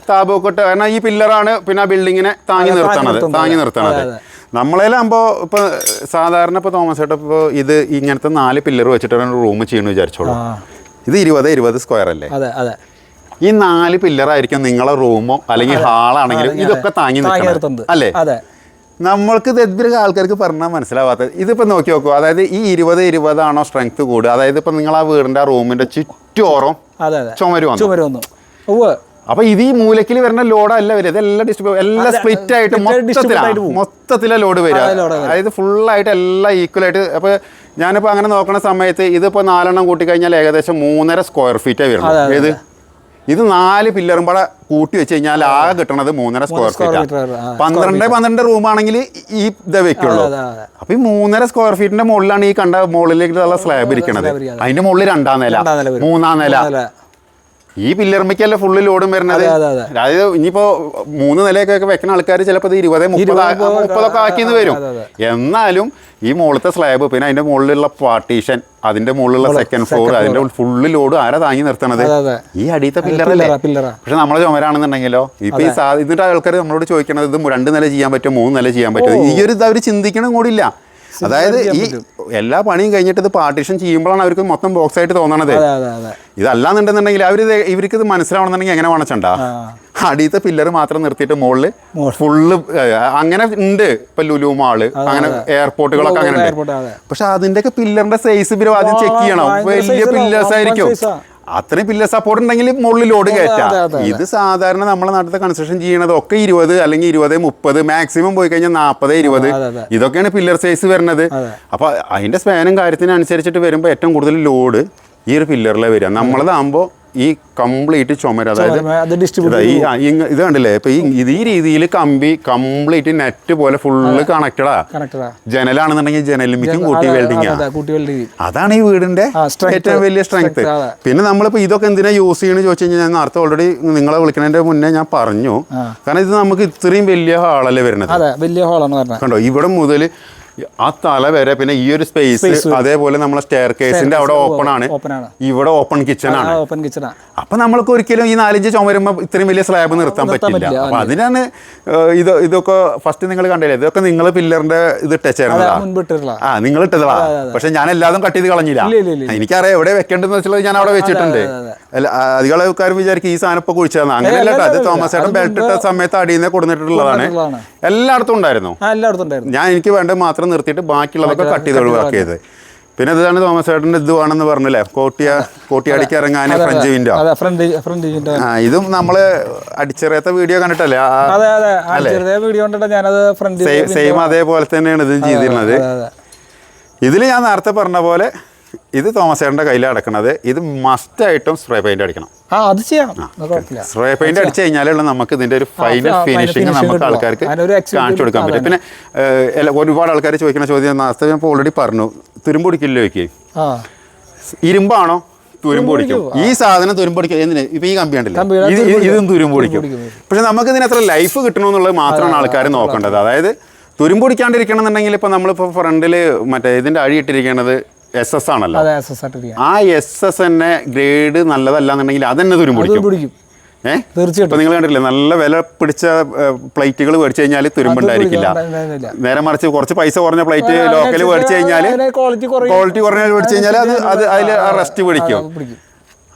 താബൂക്കിട്ട്, കാരണം ഈ പില്ലറാണ് പിന്നെ ആ ബിൽഡിങ്ങിനെ താങ്ങി നിർത്തണത്. നമ്മളേലാകുമ്പോൾ ഇപ്പോൾ സാധാരണ ഇപ്പോൾ തോമസ് ചേട്ടാ ഇപ്പോൾ ഇത് ഇങ്ങനത്തെ 4 പില്ലർ വെച്ചിട്ടാണ് റൂം ചെയ്യണമെന്ന് വിചാരിച്ചോളൂ. ഇത് 20 സ്ക്വയർ അല്ലേ? ഈ 4 പില്ലറായിരിക്കും നിങ്ങളെ റൂമോ അല്ലെങ്കിൽ ഹാളാണെങ്കിലും ഇതൊക്കെ താങ്ങി നിൽക്കുന്നത് അല്ലേ? നമ്മൾക്ക് ഇത് എത്ര ആൾക്കാർക്ക് പറഞ്ഞാൽ മനസ്സിലാവാത്തത്. ഇതിപ്പോൾ നോക്കി നോക്കൂ, അതായത് ഈ 20 ആണോ സ്ട്രെങ്ത് കൂടുക, അതായത് ഇപ്പം നിങ്ങൾ ആ വീടിൻ്റെ ആ റൂമിൻ്റെ ചുറ്റോറും ചുമര് വന്നു. അപ്പൊ ഇത് ഈ മൂലക്കിൽ വരുന്ന ലോഡല്ല വരിക, ഇതെല്ലാം എല്ലാം സ്പ്ലിറ്റ് ആയിട്ട് മൊത്തത്തിലെ ലോഡ് വരിക. അതായത് ഫുള്ളായിട്ട് എല്ലാം ഈക്വൽ ആയിട്ട്. അപ്പൊ ഞാനിപ്പോ അങ്ങനെ നോക്കുന്ന സമയത്ത് ഇതിപ്പോ 4 എണ്ണം കൂട്ടി കഴിഞ്ഞാൽ ഏകദേശം 3.5 സ്ക്വയർ ഫീറ്റാണ് വരുന്നത്. ഏത് ഇത് 4 പില്ലറും കൂടെ കൂട്ടി വെച്ച് കഴിഞ്ഞാൽ ആകെ കിട്ടണത് 3.5 സ്ക്വയർ ഫീറ്റാണ്. 12 റൂമാണെങ്കിൽ ഈ ഇതേ വെക്കുള്ളൂ. അപ്പൊ ഈ 3.5 സ്ക്വയർ ഫീറ്റിന്റെ മുകളിലാണ് ഈ കണ്ട മുകളിലേക്കുള്ള സ്ലാബ് ഇരിക്കണത്. അതിന്റെ മുകളിൽ 2ാം നില, 3ാം നില. ഈ പില്ലർമയ്ക്കല്ല ഫുള്ള് ലോഡും വരുന്നത്. അതായത് ഇനിയിപ്പോ 3 നിലയൊക്കെ വെക്കുന്ന ആൾക്കാർ ചിലപ്പോൾ 20-30 ആക്കിന്ന് വരും. എന്നാലും ഈ മുകളിലത്തെ സ്ലാബ്, പിന്നെ അതിന്റെ മുകളിലുള്ള പാർട്ടീഷൻ, അതിന്റെ മുകളിലുള്ള സെക്കൻഡ് ഫ്ലോർ, അതിന്റെ ഫുള്ള് ലോഡ് ആരാ താങ്ങി നിർത്തണത്? ഈ അടിയത്തെ പില്ലറല്ലേ. പക്ഷെ നമ്മളെ ചുമരാണെന്നുണ്ടെങ്കിലോ ഇപ്പൊ ഈ ഇതിന്റെ ആൾക്കാർ നമ്മളോട് ചോദിക്കണത് ഇത് 2 നില ചെയ്യാൻ പറ്റും, 3 നില ചെയ്യാൻ പറ്റും. ഈ ഒരു ഇത് അവർ ചിന്തിക്കണം കൂടിയില്ല. അതായത് ഈ എല്ലാ പണിയും കഴിഞ്ഞിട്ട് ഇത് പാർട്ടീഷൻ ചെയ്യുമ്പോഴാണ് അവർക്ക് മൊത്തം ബോക്സ് ആയിട്ട് തോന്നണത്. ഇതല്ലാന്നുണ്ടെന്നുണ്ടെങ്കിൽ ഇവർക്ക് ഇത് മനസ്സിലാവണമെന്നുണ്ടെങ്കിൽ എങ്ങനെ വേണച്ചണ്ട അടിയത്തെ പില്ലർ മാത്രം നിർത്തിയിട്ട് മുകളിൽ ഫുള്ള് അങ്ങനെ ഉണ്ട്. ഇപ്പൊ ലുലു മാള്, അങ്ങനെ എയർപോർട്ടുകളൊക്കെ അങ്ങനെ ഉണ്ട്. പക്ഷെ അതിന്റെയൊക്കെ പില്ലറിന്റെ സൈസ് ഇവർ ആദ്യം ചെക്ക് ചെയ്യണം. വലിയ പില്ലേഴ്സ് ആയിരിക്കും. അത്രയും പില്ലർ സപ്പോർട്ട് ഉണ്ടെങ്കിൽ മുകളിൽ ലോഡ് കയറ്റാം. ഇത് സാധാരണ നമ്മളെ നാട്ടിലത്തെ കൺസ്ട്രക്ഷൻ ചെയ്യണത് ഒക്കെ 20 അല്ലെങ്കിൽ 20-30, മാക്സിമം പോയി കഴിഞ്ഞാൽ 40-20, ഇതൊക്കെയാണ് പില്ലർ സൈസ് വരുന്നത്. അപ്പൊ അതിന്റെ സ്പാനും കാര്യത്തിനനുസരിച്ചിട്ട് വരുമ്പോൾ ഏറ്റവും കൂടുതൽ ലോഡ് ഈ ഒരു പില്ലറിലെ വരിക. നമ്മളതാകുമ്പോൾ ഈ കംപ്ലീറ്റ് ചുമര്, അതായത് ഇത് കണ്ടില്ലേ, ഇപ്പൊ ഈ രീതിയിൽ കമ്പി കംപ്ലീറ്റ് നെറ്റ് പോലെ ഫുള്ള് കണക്റ്റഡാ. ജനലാണെന്നുണ്ടെങ്കിൽ ജനലിമിക്കും കൂട്ടി വെൽഡിങ്. അതാണ് ഈ വീടിന്റെ ഏറ്റവും വലിയ സ്ട്രെങ്ത്. പിന്നെ നമ്മളിപ്പോ ഇതൊക്കെ എന്തിനാ യൂസ് ചെയ്യണമെന്ന് ചോദിച്ചു കഴിഞ്ഞാൽ ഞാൻ നേരത്തെ ഓൾറെഡി നിങ്ങളെ വിളിക്കുന്നതിന്റെ മുന്നേ ഞാൻ പറഞ്ഞു. കാരണം ഇത് നമുക്ക് ഇത്രയും വലിയ ഹാളല്ലേ വരുന്നത്. കണ്ടോ, ഇവിടെ മുതൽ ആ തല വരെ, പിന്നെ ഈ ഒരു സ്പേസ്, അതേപോലെ നമ്മളെ സ്റ്റെയർ കേസിന്റെ അവിടെ ഓപ്പൺ ആണ്, ഇവിടെ ഓപ്പൺ കിച്ചൺ ആണ്. അപ്പൊ നമ്മൾക്ക് ഒരിക്കലും ഈ 4-5 ചുമരുമ്പോ ഇത്രയും വലിയ സ്ലാബ് നിർത്താൻ പറ്റില്ല. അപ്പൊ അതിനാണ് ഇതൊക്കെ ഫസ്റ്റ് നിങ്ങൾ കണ്ടില്ലേ, ഇതൊക്കെ നിങ്ങൾ പില്ലറിന്റെ ഇത് ഇട്ടേച്ചായിരുന്നതാ. നിങ്ങൾ ഇട്ടതാ. പക്ഷെ ഞാൻ എല്ലാതും കട്ട് ചെയ്ത് കളഞ്ഞില്ല. എനിക്കറിയാം എവിടെ വെക്കേണ്ടതെന്ന് വെച്ചാൽ ഞാൻ അവിടെ വെച്ചിട്ടുണ്ട്. അധികം ആൾക്കാരും വിചാരിക്കും ഈ സാധനം ഇപ്പൊ കുഴിച്ചതാണ്. അങ്ങനെയല്ല, അത് തോമസ് ചേട്ടൻ ബെൽറ്റ് ഇട്ട സമയത്ത് അടിയിൽ നിന്ന് കൊടുത്തിട്ടുള്ളതാണ്. എല്ലായിടത്തും ഉണ്ടായിരുന്നു. ഞാൻ എനിക്ക് വേണ്ടത് മാത്രം നിർത്തിയിട്ട് ബാക്കിയുള്ളതൊക്കെ കട്ട് ചെയ്ത് ഒഴിവാക്കിയത്. പിന്നെ ഇതാണ് തോമസ് ചേട്ടൻ്റെ ഇത് വേണമെന്ന് പറഞ്ഞല്ലേ, കോട്ടിയാടിക്ക് ഇറങ്ങാൻ ഫ്രഞ്ച് വിൻഡോ. ഇതും നമ്മള് അടിച്ചെറിയാത്ത വീഡിയോ കണ്ടിട്ടല്ലേ, സെയിം അതേപോലെ തന്നെയാണ് ഇതും ചെയ്തിരുന്നത്. ഇതിൽ ഞാൻ നേരത്തെ പറഞ്ഞ പോലെ ഇത് തോമസ് ചേട്ടൻ്റെ കയ്യിൽ അടക്കണത്. ഇത് മസ്റ്റായിട്ടും സ്പ്രേ പെയിന്റ് അടിക്കണം. സ്പ്രേ പെയിന്റ് അടിച്ചു കഴിഞ്ഞാലുള്ള നമുക്ക് ഇതിന്റെ ഒരു ഫൈനൽ ഫിനിഷിങ് നമുക്ക് ആൾക്കാർക്ക് കാണിച്ചു കൊടുക്കാൻ പറ്റും. പിന്നെ ഒരുപാട് ആൾക്കാർ ചോദിക്കുന്ന ചോദ്യം നേരത്തെ ഞാൻ ഓൾറെഡി പറഞ്ഞു, തുരുമ്പൊടിക്കില്ലോ ചോദിക്കേ, ഇരുമ്പാണോ തുരുമ്പൊടിക്കും? ഈ സാധനം തുരുമ്പൊടിക്കും. എന്തിന്? ഇപ്പൊ ഈ കമ്പി ഉണ്ടല്ലോ, ഇതും തുരുമ്പൊടിക്കും. പക്ഷെ നമുക്ക് ഇതിന് എത്ര ലൈഫ് കിട്ടണമെന്നുള്ളത് മാത്രമാണ് ആൾക്കാർ നോക്കേണ്ടത്. അതായത് തുരുമ്പൊടിക്കാണ്ടിരിക്കണം എന്നുണ്ടെങ്കിൽ ഇപ്പൊ നമ്മളിപ്പോ ഫ്രണ്ടില് മറ്റേ ഇതിന്റെ അഴി ഇട്ടിരിക്കണത് SS ആണല്ലോ. അതെ SS ആയിട്ട് ആ SS തന്നെ ഗ്രേഡ് നല്ലതല്ല എന്നുണ്ടെങ്കിൽ അതന്നെ തുരുമ്പ് പിടിക്കും. തീർച്ചയായിട്ടും. ഇപ്പൊ നിങ്ങൾ കണ്ടില്ലേ, നല്ല വില പിടിച്ച പ്ലേറ്റുകൾ മേടിച്ചു കഴിഞ്ഞാൽ തുരുമ്പുണ്ടായിരിക്കില്ല. നേരെ മറിച്ച് കുറച്ച് പൈസ കുറഞ്ഞ പ്ലേറ്റ് ലോക്കൽ മേടിച്ചു കഴിഞ്ഞാൽ ക്വാളിറ്റി കുറഞ്ഞ മേടിച്ചു കഴിഞ്ഞാൽ അത് അതിൽ റെസ്റ്റ് പിടിക്കും.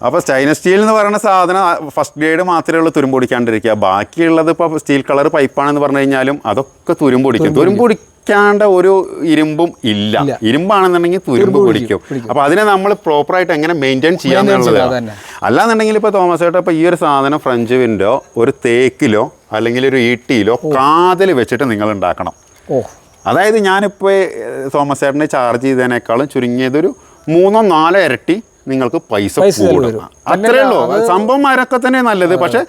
അപ്പോൾ സ്റ്റെയിൻലെസ് സ്റ്റീൽ എന്ന് പറയുന്ന സാധനം ഫസ്റ്റ് ഗ്രേഡ് മാത്രമേ ഉള്ളൂ തുരുമ്പ് പിടിക്കാണ്ടിരിക്കുക. ബാക്കിയുള്ളത് ഇപ്പോൾ സ്റ്റീൽ കളർ പൈപ്പാണെന്ന് പറഞ്ഞു കഴിഞ്ഞാലും അതൊക്കെ തുരുമ്പ് പിടിക്കും. തുരുമ്പ് പിടിക്കാണ്ട ഒരു ഇരുമ്പും ഇല്ല. ഇരുമ്പാണെന്നുണ്ടെങ്കിൽ തുരുമ്പ് പിടിക്കും. അപ്പോൾ അതിനെ നമ്മൾ പ്രോപ്പറായിട്ട് എങ്ങനെ മെയിൻറ്റെയിൻ ചെയ്യാന്നുള്ളതാണ്. അല്ലാന്നുണ്ടെങ്കിൽ ഇപ്പോൾ തോമസ് ചേട്ടാ ഇപ്പോൾ ഈ ഒരു സാധനം ഫ്രഞ്ച് വിൻഡോ ഒരു തേക്കിലോ അല്ലെങ്കിൽ ഒരു ഈട്ടിയിലോ കാതിൽ വെച്ചിട്ട് നിങ്ങൾ ഉണ്ടാക്കണം. അതായത് ഞാനിപ്പോൾ തോമസ് ചേട്ടനെ ചാർജ് ചെയ്തതിനേക്കാളും ചുരുങ്ങിയതൊരു 3-4 ഇരട്ടി നിങ്ങൾക്ക് പൈസ കൂടും. അത്രേ ഉള്ളൂ. സംഭവം മരമൊക്കെ തന്നെ നല്ലത്. പക്ഷെ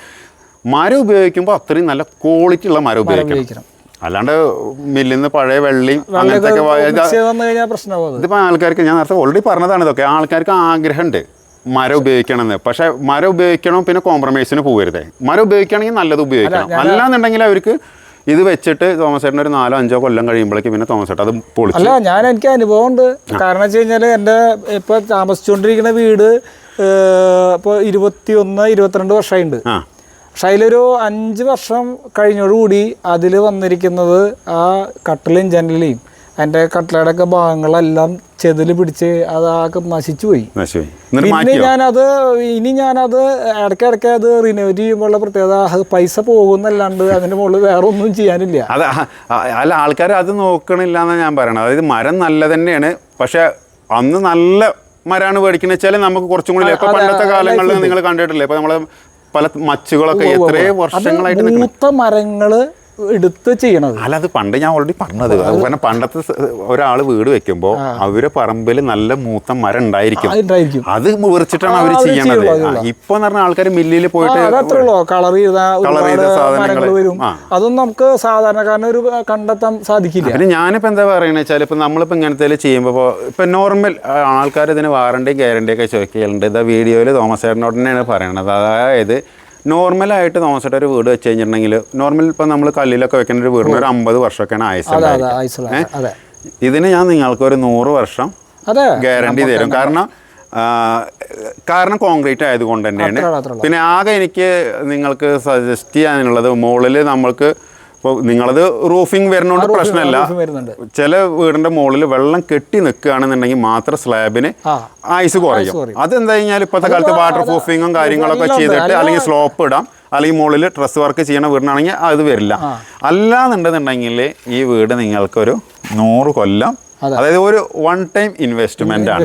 മരം ഉപയോഗിക്കുമ്പോൾ അത്രയും നല്ല ക്വാളിറ്റി ഉള്ള മരം ഉപയോഗിക്കണം. അല്ലാണ്ട് മില്ലിൽ നിന്ന് പഴയ വെള്ളിയും അങ്ങനത്തെ ഇതിപ്പോൾ ആൾക്കാർക്ക്, ഞാൻ നേരത്തെ ഓൾറെഡി പറഞ്ഞതാണ്, ഇതൊക്കെ ആൾക്കാർക്ക് ആഗ്രഹമുണ്ട് മരം ഉപയോഗിക്കണമെന്ന്. പക്ഷെ മരം ഉപയോഗിക്കണം, പിന്നെ കോംപ്രമൈസിന് പോകരുത്. മരം ഉപയോഗിക്കുകയാണെങ്കിൽ നല്ലത് ഉപയോഗിക്കണം. അല്ലാന്നുണ്ടെങ്കിൽ അവർക്ക് ഇത് വെച്ചിട്ട് തോമസ് ചേട്ടൻ ഒരു 4-5 കൊല്ലം കഴിയുമ്പോഴേക്ക് പിന്നെ തോമസ് ചേട്ടൻ അത് പൊളിച്ചു. അല്ല, എനിക്ക് അനുഭവം ഉണ്ട്. കാരണം വെച്ച് കഴിഞ്ഞാൽ എൻ്റെ ഇപ്പോൾ താമസിച്ചുകൊണ്ടിരിക്കുന്ന വീട് ഇപ്പോൾ 21-22 വർഷമായിട്ടുണ്ട്. പക്ഷെ അതിലൊരു 5 വർഷം കഴിഞ്ഞോടുകൂടി അതിൽ വന്നിരിക്കുന്നത് ആ കട്ടിലും ജനലിയും എൻ്റെ കട്ടിലയുടെ ഒക്കെ ഭാഗങ്ങളെല്ലാം ചെതിൽ പിടിച്ച് അതൊക്കെ നശിച്ചു പോയി. പിന്നെ ഞാനത് ഇടയ്ക്കിടയ്ക്ക് അത് റിനോവേറ്റ് ചെയ്യുമ്പോഴുള്ള പ്രത്യേകത പൈസ പോകുന്നല്ലാണ്ട് അതിൻ്റെ മുകളിൽ വേറെ ഒന്നും ചെയ്യാനില്ല. അല്ല, ആൾക്കാർ അത് നോക്കണില്ല എന്നാണ് ഞാൻ പറയണത്. അതായത് മരം നല്ല തന്നെയാണ്, പക്ഷെ അന്ന് നല്ല മരമാണ് മേടിക്കുന്നത് വെച്ചാൽ നമുക്ക് കുറച്ചും കൂടി ഇപ്പൊ പണ്ടത്തെ കാലങ്ങളിൽ നിങ്ങൾ കണ്ടിട്ടില്ലേ, ഇപ്പൊ നമ്മളെ പല മച്ചുകളൊക്കെ എത്രയോ വർഷങ്ങളായിട്ട് മൂത്ത മരങ്ങള് എടുത്ത് ചെയ്യണത്. അല്ല, അത് പണ്ട് ഞാൻ ഓൾറെഡി പറഞ്ഞത്. കാരണം പണ്ടത്തെ ഒരാൾ വീട് വെക്കുമ്പോൾ അവരെ പറമ്പിൽ നല്ല മൂത്ത മരം ഉണ്ടായിരിക്കും. അത് മുറിച്ചിട്ടാണ് അവർ ചെയ്യണത്. ഇപ്പൊ എന്ന് പറഞ്ഞ ആൾക്കാർ മില്ലിൽ പോയിട്ട് കളർ ചെയ്ത സാധനങ്ങൾ വരും. അതൊന്നും നമുക്ക് സാധാരണക്കാരന് ഒരു കണ്ടെത്താൻ സാധിക്കില്ല. പിന്നെ ഞാനിപ്പോ എന്താ പറയണെന്ന് വെച്ചാൽ ഇപ്പൊ നമ്മളിപ്പോ ഇങ്ങനത്തെ ചെയ്യുമ്പോൾ ഇപ്പൊ നോർമൽ ആൾക്കാർ ഇതിന് വാറണ്ടിയും ഗ്യാരണ്ടിയും ഒക്കെ ചോദിക്കലുണ്ട്. ഇതാ വീഡിയോയിൽ തോമസ് ചേട്ടനോട് തന്നെയാണ് പറയണത്. അതായത് നോർമലായിട്ട് തോമസ് ചേട്ടൻ ഒരു വീട് വെച്ച് കഴിഞ്ഞിട്ടുണ്ടെങ്കിൽ നോർമൽ ഇപ്പം നമ്മൾ കല്ലിലൊക്കെ വെക്കുന്ന ഒരു വീടിന് ഒരു 50 വർഷമൊക്കെയാണ് ആയുസ്. ഇതിന് ഞാൻ നിങ്ങൾക്കൊരു 100 വർഷം ഗ്യാരണ്ടി തരും. കാരണം കോൺക്രീറ്റ് ആയതുകൊണ്ട് തന്നെയാണ്. പിന്നെ ആകെ എനിക്ക് നിങ്ങൾക്ക് സജസ്റ്റ് ചെയ്യാനുള്ളത്, മുകളിൽ നമ്മൾക്ക് ഇപ്പോൾ നിങ്ങളത് റൂഫിംഗ് വരുന്നതുകൊണ്ട് പ്രശ്നമല്ല. ചില വീടിൻ്റെ മുകളിൽ വെള്ളം കെട്ടി നിൽക്കുകയാണെന്നുണ്ടെങ്കിൽ മാത്രം സ്ലാബിന് ആയുസ് കുറയും. അതെന്താ കഴിഞ്ഞാൽ ഇപ്പോഴത്തെ കാലത്ത് വാട്ടർ പ്രൂഫിങ്ങും കാര്യങ്ങളൊക്കെ ചെയ്തിട്ട് അല്ലെങ്കിൽ സ്ലോപ്പ് ഇടാം, അല്ലെങ്കിൽ മുകളിൽ ഡ്രസ് വർക്ക് ചെയ്യണ വീടിനാണെങ്കിൽ അത് വരില്ല. അല്ലാന്നുണ്ടെന്നുണ്ടെങ്കിൽ ഈ വീട് നിങ്ങൾക്കൊരു 100 കൊല്ലം, അതായത് ഒരു വൺ ടൈം ഇൻവെസ്റ്റ്മെന്റ് ആണ്.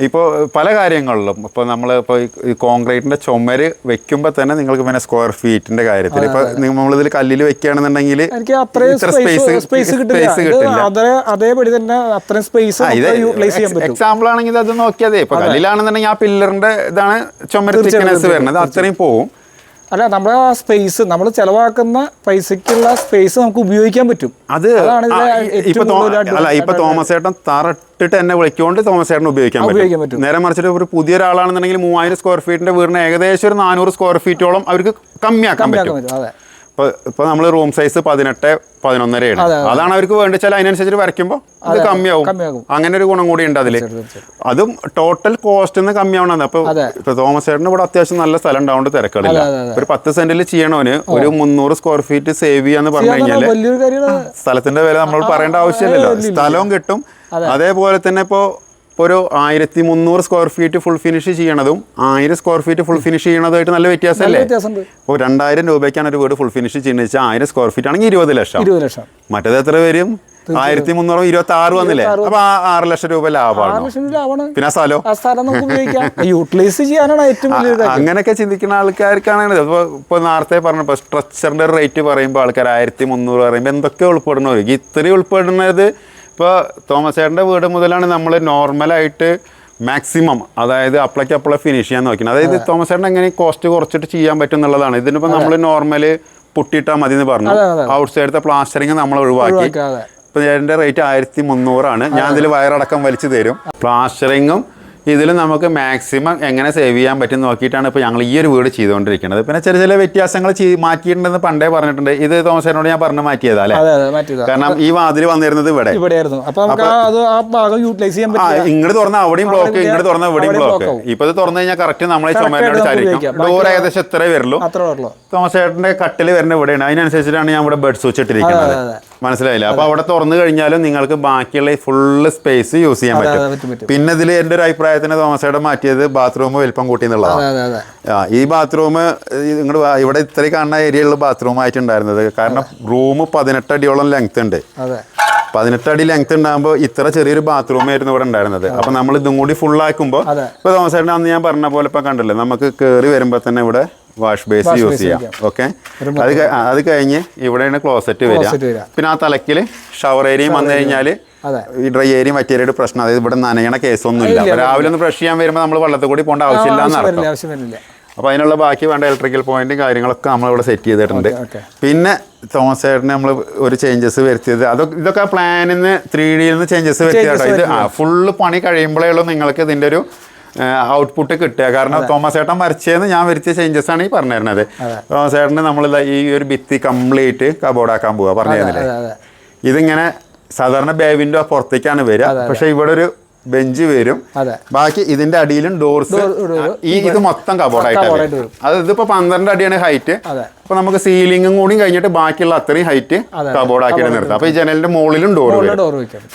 ഇപ്പോൾ പല കാര്യങ്ങളിലും ഇപ്പോൾ നമ്മളിപ്പോൾ ഈ കോൺക്രീറ്റിൻ്റെ ചുമര് വെക്കുമ്പോൾ തന്നെ നിങ്ങൾക്ക് പിന്നെ സ്ക്വയർ ഫീറ്റിൻ്റെ കാര്യത്തിൽ ഇപ്പോൾ നമ്മളിതിൽ കല്ലിൽ വെക്കുകയാണെന്നുണ്ടെങ്കിൽ ഇത്ര സ്പേസ് കിട്ടില്ല. എക്സാമ്പിൾ ആണെങ്കിൽ അത് നോക്കിയാൽ ഇപ്പോൾ കല്ലിലാണെന്നുണ്ടെങ്കിൽ ആ പില്ലറിൻ്റെ ഇതാണ് ചുമര് തിക്നെസ് വരുന്നത്, അത്രയും പോവും. അല്ല, നമ്മുടെ സ്പേസ് നമ്മൾ ചെലവാക്കുന്ന പൈസക്കുള്ള സ്പേസ് നമുക്ക് ഉപയോഗിക്കാൻ പറ്റും. ഇപ്പൊ തോമസ് ചേട്ടൻ തറട്ടിട്ട് എന്നെ വിളിക്കൊണ്ട് തോമസ് ചേട്ടൻ ഉപയോഗിക്കാൻ പറ്റും. നേരെ മറിച്ചിട്ട് ഒരു പുതിയ ഒരാളാണെന്നുണ്ടെങ്കിൽ 3000 സ്ക്വയർ ഫീറ്റിന്റെ വീടിന് ഏകദേശം ഒരു 400 സ്ക്വയർ ഫീറ്റോളം അവർക്ക് കമ്മിയാക്കാൻ പറ്റും. ഇപ്പൊ നമ്മൾ റൂം സൈസ് 18-11 അതാണ് അവർക്ക് വേണ്ടിച്ചാൽ അതിനനുസരിച്ച് വരയ്ക്കുമ്പോൾ അത് കമ്മിയാവും. അങ്ങനെ ഒരു ഗുണം കൂടി ഉണ്ട് അതില്. അതും ടോട്ടൽ കോസ്റ്റ് കമ്മിയാവണം. അപ്പൊ തോമസ് ചേട്ടന് ഇവിടെ അത്യാവശ്യം നല്ല സ്ഥലം ഉണ്ടാവുകൊണ്ട് തിരക്കുകളില്ല. ഒരു 10 സെന്റിൽ ചെയ്യണവന് ഒരു 300 സ്ക്വയർ ഫീറ്റ് സേവ് ചെയ്യാന്ന് പറഞ്ഞു കഴിഞ്ഞാല് സ്ഥലത്തിന്റെ വില നമ്മൾ പറയേണ്ട ആവശ്യമില്ലല്ലോ, സ്ഥലവും കിട്ടും. അതേപോലെ തന്നെ ഇപ്പോ ഒരു 1300 സ്ക്വയർ ഫീറ്റ് ഫുൾ ഫിനിഷ് ചെയ്യണതും 1000 സ്ക്വയർ ഫീറ്റ് ഫുൾ ഫിനിഷ് ചെയ്യണതായിട്ട് നല്ല വ്യത്യാസമല്ലേ? ഇപ്പോൾ 2000 രൂപയ്ക്കാണ് ഒരു വീട് ഫുൾ ഫിനിഷ് ചെയ്യുന്നത് വെച്ചാൽ 1000 സ്ക്വയർ ഫീറ്റ് ആണെങ്കിൽ 20 ലക്ഷം. മറ്റേത് എത്ര വരും? 1300 26 വന്നില്ലേ? അപ്പൊ 6 ലക്ഷം രൂപ ലാഭമാണ്. പിന്നെ അങ്ങനെയൊക്കെ ചിന്തിക്കുന്ന ആൾക്കാർക്കാണ്. ഇപ്പൊ നേരത്തെ പറഞ്ഞപ്പോ സ്ട്രക്ചറിന്റെ റേറ്റ് പറയുമ്പോൾ ആൾക്കാർ 1300 പറയുമ്പോൾ എന്തൊക്കെ ഉൾപ്പെടുന്നവർക്ക് ഇത്രയും ഉൾപ്പെടുന്നത്. ഇപ്പോൾ തോമസ് ചേട്ടൻ്റെ വീട് മുതലാണ് നമ്മൾ നോർമലായിട്ട് മാക്സിമം, അതായത് അപ്ലൈ ഫിനിഷ് ചെയ്യാൻ നോക്കുന്നത്. അതായത് തോമസ് ചേട്ടൻ എങ്ങനെ കോസ്റ്റ് കുറച്ചിട്ട് ചെയ്യാൻ പറ്റും എന്നുള്ളതാണ്. ഇതിനിപ്പോൾ നമ്മൾ നോർമല് പുട്ടിയിട്ടാൽ മതി എന്ന് പറഞ്ഞു. ഔട്ട് സൈഡത്തെ പ്ലാസ്റ്ററിങ് നമ്മൾ ഒഴിവാക്കി. ഇപ്പം എൻ്റെ റേറ്റ് 1300 ആണ്. ഞാൻ ഇതിൽ വയറടക്കം വലിച്ചു തരും. പ്ലാസ്റ്ററിങ്ങും ഇതിൽ നമുക്ക് മാക്സിമം എങ്ങനെ സേവ് ചെയ്യാൻ പറ്റും നോക്കിയിട്ടാണ് ഇപ്പോൾ ഞങ്ങൾ ഈ ഒരു വീട് ചെയ്തുകൊണ്ടിരിക്കുന്നത്. പിന്നെ ചില വ്യത്യാസങ്ങൾ മാറ്റിയിട്ടുണ്ടെന്ന് പണ്ടേ പറഞ്ഞിട്ടുണ്ട്. ഇത് തോമസേനോട് ഞാൻ പറഞ്ഞു മാറ്റിയതാ അല്ലേ? കാരണം ഈ വാതിൽ വന്നിരുന്നത് ഇവിടെയായിരുന്നു. ഇങ്ങോട്ട് തുറന്ന അവിടെയും ബ്ലോക്ക്, ഇങ്ങോട്ട് തുറന്ന ഇവിടെയും ബ്ലോക്ക്. ഇപ്പൊ ഇത് തുറന്നു കഴിഞ്ഞാൽ കറക്റ്റ് നമ്മളെ ചുമരിനോട് ചരിക്കും. ഡോർ ഏകദേശം എത്ര വരുള്ളൂ. തോമസേട്ടന്റെ കട്ടിൽ വരുന്ന ഇവിടെയാണ്. അതിനനുസരിച്ചിട്ടാണ് ഞാൻ ഇവിടെ ബെഡ് സ്വിച്ച് ഇട്ടിരിക്കുന്നത്. മനസ്സിലായില്ല? അപ്പൊ അവിടെ തുറന്നു കഴിഞ്ഞാലും നിങ്ങൾക്ക് ബാക്കിയുള്ള ഫുള്ള് സ്പേസ് യൂസ് ചെയ്യാൻ പറ്റും. പിന്നെ ഇതിൽ എൻ്റെ ഒരു അഭിപ്രായത്തിന് തോമസേട്ടൻ മാറ്റിയത് ബാത്റൂം വലിപ്പം കൂട്ടി എന്നുള്ളതാണ്. ഈ ബാത്റൂം ഇങ്ങോട്ട് ഇവിടെ ഇത്രയും കാണുന്ന ഏരിയയുള്ള ബാത്റൂം ആയിട്ടുണ്ടായിരുന്നത്. കാരണം റൂം 18 അടിയോളം ലെങ്ത് ഉണ്ട്. 18 അടി ലെങ്ത് ഉണ്ടാകുമ്പോൾ ഇത്ര ചെറിയൊരു ബാത്റൂം ആയിരുന്നു ഇവിടെ ഉണ്ടായിരുന്നത്. അപ്പൊ നമ്മൾ ഇതും കൂടി ഫുള്ളാക്കുമ്പോൾ ഇപ്പൊ തോമസേട്ടൻ അന്ന് ഞാൻ പറഞ്ഞ പോലെ ഇപ്പൊ കണ്ടല്ലോ, നമുക്ക് കയറി വരുമ്പോൾ തന്നെ ഇവിടെ വാഷ് ബേസ് യൂസ് ചെയ്യാം. ഓക്കെ, അത് കഴിഞ്ഞ് ഇവിടെയാണ് ക്ലോസറ്റ് വരിക. പിന്നെ ആ തലക്കിൽ ഷവർ ഏരിയയും വന്നു കഴിഞ്ഞാൽ ഈ ഡ്രൈ ഏരിയയും മറ്റേരിയുടെ പ്രശ്നം, അതായത് ഇവിടെ നനയണ കേസൊന്നും ഇല്ല. രാവിലെ ഒന്ന് ബ്രഷ് ചെയ്യാൻ വരുമ്പോൾ നമ്മൾ വെള്ളത്തിൽ കൂടി പോകേണ്ട ആവശ്യമില്ല എന്നർത്ഥം. അപ്പോൾ അതിനുള്ള ബാക്കി വേണ്ട ഇലക്ട്രിക്കൽ പോയിന്റും കാര്യങ്ങളൊക്കെ നമ്മളിവിടെ സെറ്റ് ചെയ്തിട്ടുണ്ട്. പിന്നെ തോമസേട്ടന് നമ്മൾ ഒരു ചേഞ്ചസ് വരുത്തിയത് ഇതൊക്കെ പ്ലാനിൽ നിന്ന് 3D നിന്ന് ചേഞ്ചസ് വരുത്തിയാട്ടോ. ഇത് ഫുള്ള് പണി കഴിയുമ്പോഴേ ഉള്ളൂ നിങ്ങൾക്ക് ഇതിൻ്റെ ഒരു ഔട്ട്പുട്ട് കിട്ടുക. കാരണം തോമസേട്ടൻ വരച്ചതെന്ന് ഞാൻ വരുത്തിയ ചേഞ്ചസ് ആണ് ഈ പറഞ്ഞു തരുന്നത്. തോമസേട്ടന് നമ്മൾ ഈ ഒരു ഭിത്തി കംപ്ലീറ്റ് കബോർഡാക്കാൻ പോവുക പറഞ്ഞു തരുന്നില്ലേ. ഇതിങ്ങനെ സാധാരണ ബേ വിൻഡോ പുറത്തേക്കാണ് വരിക. പക്ഷെ ഇവിടെ ഒരു ബെഞ്ച് വരും. ബാക്കി ഇതിന്റെ അടിയിലും ഡോർസ്, ഇത് മൊത്തം കബോർഡായിട്ടാണ് വരും. അത് ഇതിപ്പോ 12 അടിയാണ് ഹൈറ്റ്. അപ്പൊ നമുക്ക് സീലിംഗും കൂടി കഴിഞ്ഞിട്ട് ബാക്കിയുള്ള അത്രയും ഹൈറ്റ് കബോർഡാക്കിയിട്ട് നിർത്താം. അപ്പൊ ഈ ജനലിന്റെ മുകളിലും ഡോർ വരും.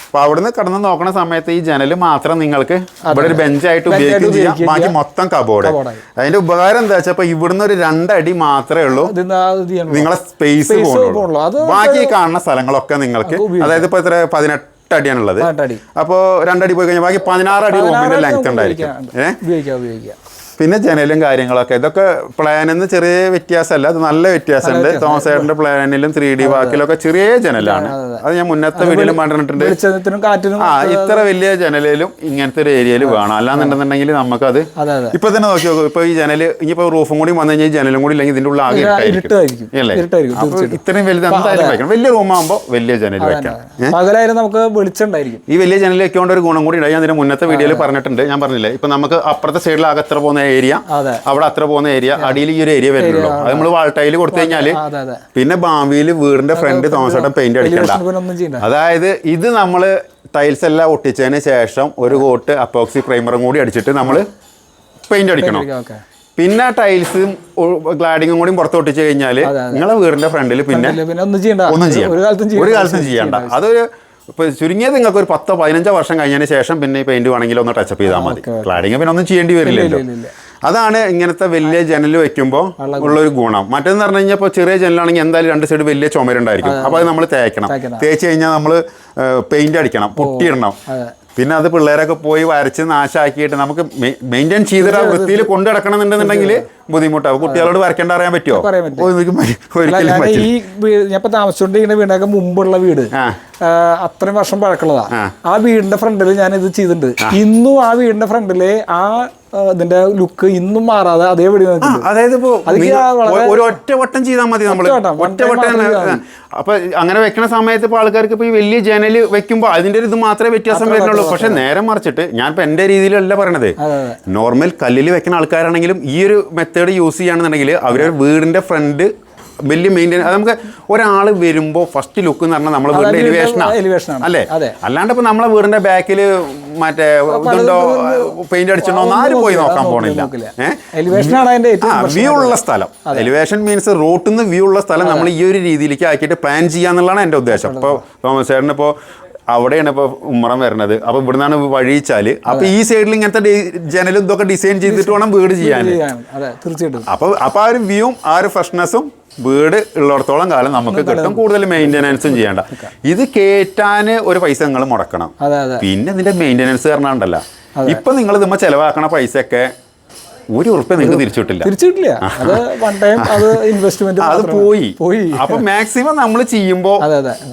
അപ്പൊ അവിടുന്ന് കടന്ന് നോക്കുന്ന സമയത്ത് ഈ ജനൽ മാത്രം നിങ്ങൾക്ക് ഇവിടെ ഒരു ബെഞ്ചായിട്ട് ഉപയോഗിക്കുകയും ചെയ്യാം. ബാക്കി മൊത്തം കബോർഡ്. അതിന്റെ ഉപകാരം എന്താ വെച്ചാൽ ഇപ്പൊ ഇവിടുന്ന് ഒരു 2 അടി മാത്രമേ ഉള്ളൂ നിങ്ങളെ സ്പേസ് പോകുന്നുള്ളൂ. ബാക്കി കാണുന്ന സ്ഥലങ്ങളൊക്കെ നിങ്ങൾക്ക്, അതായത് ഇപ്പൊ ഇത്ര 18 അടിയാണുള്ളത്. അപ്പോൾ 2 അടി പോയി കഴിഞ്ഞാൽ ബാക്കി 16 അടി റൂമിന്റെ ലെങ്ത് ഉണ്ടായിരിക്കും. പിന്നെ ജനലും കാര്യങ്ങളൊക്കെ ഇതൊക്കെ പ്ലാനിന്ന് ചെറിയ വ്യത്യാസമല്ല, അത് നല്ല വ്യത്യാസമുണ്ട്. തോമസേട്ടന്റെ പ്ലാനിലും 3D വാക്കിലൊക്കെ ചെറിയ ജനലാണ്. അത് ഞാൻ മുന്നത്തെ വീഡിയോയിലും പറഞ്ഞിട്ടുണ്ട്. ഇത്ര വലിയ ജനലിലും ഇങ്ങനത്തെ ഒരു ഏരിയയിൽ വേണം. അല്ലാന്നുണ്ടെന്നുണ്ടെങ്കിൽ നമുക്കത് ഇപ്പൊ തന്നെ നോക്കി നോക്കും. ഇപ്പൊ ഈ ജനല് ഇനിയിപ്പോ റൂഫും കൂടി വന്നു കഴിഞ്ഞാൽ ജനലും കൂടി ഇല്ലെങ്കിൽ ഇതിന്റെ ഉള്ളിൽ ആകെ ഇട്ടായിരിക്കും അല്ലേ? അപ്പൊ ഇത്രയും വലുത് എന്തായാലും വെക്കണം. വലിയ റൂമാകുമ്പോൾ വലിയ ജനൽ വെക്കണം. നമുക്ക് വെളിച്ചുണ്ടായിരിക്കും. ഈ വലിയ ജനൽ വെക്കേണ്ട ഒരു ഗുണം കൂടി ഉണ്ടായി. ഞാൻ ഇതിന്റെ മുന്നത്തെ വീഡിയോയിൽ പറഞ്ഞിട്ടുണ്ട്. ഞാൻ പറഞ്ഞില്ലേ, ഇപ്പൊ നമുക്ക് അപ്പുറത്തെ സൈഡിൽ ആകെ എത്ര പോകുന്ന ഏരിയ, അവിടെ അത്ര പോകുന്ന ഏരിയ, അടിയിൽ ഈ ഒരു ഏരിയ വരുന്നുള്ളൂ. അത് നമ്മൾ വാൾട്ടൈല് കൊടുത്തു കഴിഞ്ഞാല് പിന്നെ ഭാവിയിൽ വീടിന്റെ ഫ്രണ്ട് തോമസേട്ടൻ പെയിന്റ് അടിക്കണ്ട. അതായത് ഇത് നമ്മള് ടൈൽസ് എല്ലാം ഒട്ടിച്ചതിന് ശേഷം ഒരു കോട്ട് അപ്പോക്സി പ്രൈമറും കൂടി അടിച്ചിട്ട് നമ്മൾ പെയിന്റ് അടിക്കണം. പിന്നെ ടൈൽസും ഗ്ലാഡിങ്ങും കൂടി പുറത്ത് ഒട്ടിച്ചു കഴിഞ്ഞാൽ നിങ്ങളെ വീടിന്റെ ഫ്രണ്ടിൽ പിന്നെ ഒന്നും ചെയ്യാം, ഒരു കാലത്തും ചെയ്യണ്ട. അതൊരു ഇപ്പൊ ചുരുങ്ങിയത് നിങ്ങൾക്ക് ഒരു 10-15 വർഷം കഴിഞ്ഞതിന് ശേഷം പിന്നെ ഈ പെയിന്റ് വേണമെങ്കിൽ ഒന്ന് ടച്ചപ്പ് ചെയ്താൽ മതി. ക്ലാഡിങ് പിന്നെ ഒന്നും ചെയ്യേണ്ടി വരില്ലല്ലോ. അതാണ് ഇങ്ങനത്തെ വലിയ ജനൽ വെക്കുമ്പോൾ ഉള്ളൊരു ഗുണം. മറ്റേന്ന് പറഞ്ഞു കഴിഞ്ഞാൽ ഇപ്പോൾ ചെറിയ ജനലാണെങ്കിൽ എന്തായാലും 2 സൈഡ് വലിയ ചുമരുണ്ടായിരിക്കും. അപ്പോൾ അത് നമ്മൾ തേക്കണം. തേച്ച് കഴിഞ്ഞാൽ നമ്മൾ പെയിന്റ് അടിക്കണം, പൊട്ടിയിടണം. പിന്നെ അത് പിള്ളേരൊക്കെ പോയി വരച്ച് നാശാക്കിയിട്ട് നമുക്ക് മെയിൻറ്റെയിൻ ചെയ്തിട്ട് ആ വൃത്തിയിൽ കൊണ്ടു നടക്കണം എന്നുണ്ടെന്നുണ്ടെങ്കിൽ ബുദ്ധിമുട്ടാവും. കുട്ടികളോട് വരയ്ക്കേണ്ട അറിയാൻ പറ്റുമോ? ഈ ഞാൻ താമസിച്ചോണ്ടിരിക്കുന്ന വീടിനൊക്കെ മുമ്പുള്ള വീട് അത്രയും വർഷം പഴക്കമുള്ളതാ. ആ വീടിന്റെ ഫ്രണ്ടിൽ ഞാൻ ഇത് ചെയ്തിട്ടുണ്ട്. ഇന്നും ആ വീടിന്റെ ഫ്രണ്ടില് ആ ഇതിന്റെ ലുക്ക് ഇന്നും മാറാതെ അതേപടി. അതായത് ഒരു ഒറ്റ വട്ടം ചെയ്താൽ മതി. നമ്മൾ ഒറ്റ വട്ടം. അപ്പൊ അങ്ങനെ വെക്കുന്ന സമയത്ത് ഇപ്പൊ ആൾക്കാർക്ക് ഇപ്പൊ ഈ വലിയ ജനൽ വെക്കുമ്പോൾ അതിന്റെ ഒരു ഇത് മാത്രമേ വ്യത്യാസം വരുന്നുള്ളൂ. പക്ഷെ നേരെ മറിച്ചിട്ട് ഞാൻ ഇപ്പൊ എന്റെ രീതിയിലല്ല പറയണത്. നോർമൽ കല്ലിൽ വെക്കുന്ന ആൾക്കാരാണെങ്കിലും ഈ ഒരു മെത്തേഡ് യൂസ് ചെയ്യുകയാണെന്നുണ്ടെങ്കിൽ അവരുടെ വീടിന്റെ ഫ്രണ്ട് വലിയ മെയിൻറ്റെയിൻ. അത് നമുക്ക് ഒരാൾ വരുമ്പോൾ ഫസ്റ്റ് ലുക്ക് എന്ന് പറഞ്ഞാൽ നമ്മളെ വീടിന്റെ എലിവേഷനാണ് അല്ലേ? അല്ലാണ്ട് ഇപ്പൊ നമ്മളെ വീടിന്റെ ബാക്കിൽ മറ്റേ ഇതുണ്ടോ പെയിന്റ് അടിച്ചിട്ടുണ്ടോ ആരും പോയി നോക്കാൻ പോണില്ല. വ്യൂ ഉള്ള സ്ഥലം, എലിവേഷൻ മീൻസ് റോട്ടിൽ നിന്ന് വ്യൂ ഉള്ള സ്ഥലം നമ്മൾ ഈ ഒരു രീതിയിലേക്ക് ആക്കിയിട്ട് പ്ലാൻ ചെയ്യാന്നുള്ളതാണ് എൻ്റെ ഉദ്ദേശം. ഇപ്പോൾ തോമസ് ചേട്ടന് ഇപ്പോൾ അവിടെയാണ് ഇപ്പോൾ ഉമ്മറം വരുന്നത്. അപ്പോൾ ഇവിടെ നിന്നാണ് വഴിച്ചാൽ അപ്പോൾ ഈ സൈഡിൽ ഇങ്ങനത്തെ ജനലും ഇതൊക്കെ ഡിസൈൻ ചെയ്തിട്ട് വേണം വീട് ചെയ്യാൻ. തീർച്ചയായിട്ടും. അപ്പോൾ ആ ഒരു വ്യൂവും ആ ഒരു ഫ്രഷ്നെസ്സും വീട് ഉള്ളിടത്തോളം കാലം നമുക്ക് കിട്ടും. കൂടുതൽ മെയിൻ്റെനൻസും ചെയ്യേണ്ട. ഇത് കേറ്റാൻ ഒരു പൈസ നിങ്ങൾ മുടക്കണം. പിന്നെ ഇതിന്റെ മെയിൻ്റെനൻസ് കാരണമുണ്ടല്ലോ. ഇപ്പൊ നിങ്ങൾ ഇതുമ്പോൾ ചെലവാക്കണ പൈസയൊക്കെ ₹1 നിങ്ങൾക്ക് തിരിച്ചു കിട്ടില്ല. തിരിച്ചു കിട്ടില്ല. അത് വൺ ടൈം അത് ഇൻവെസ്റ്റ്മെന്റ് അത് പോയി. അപ്പൊ മാക്സിമം നമ്മൾ ചെയ്യുമ്പോൾ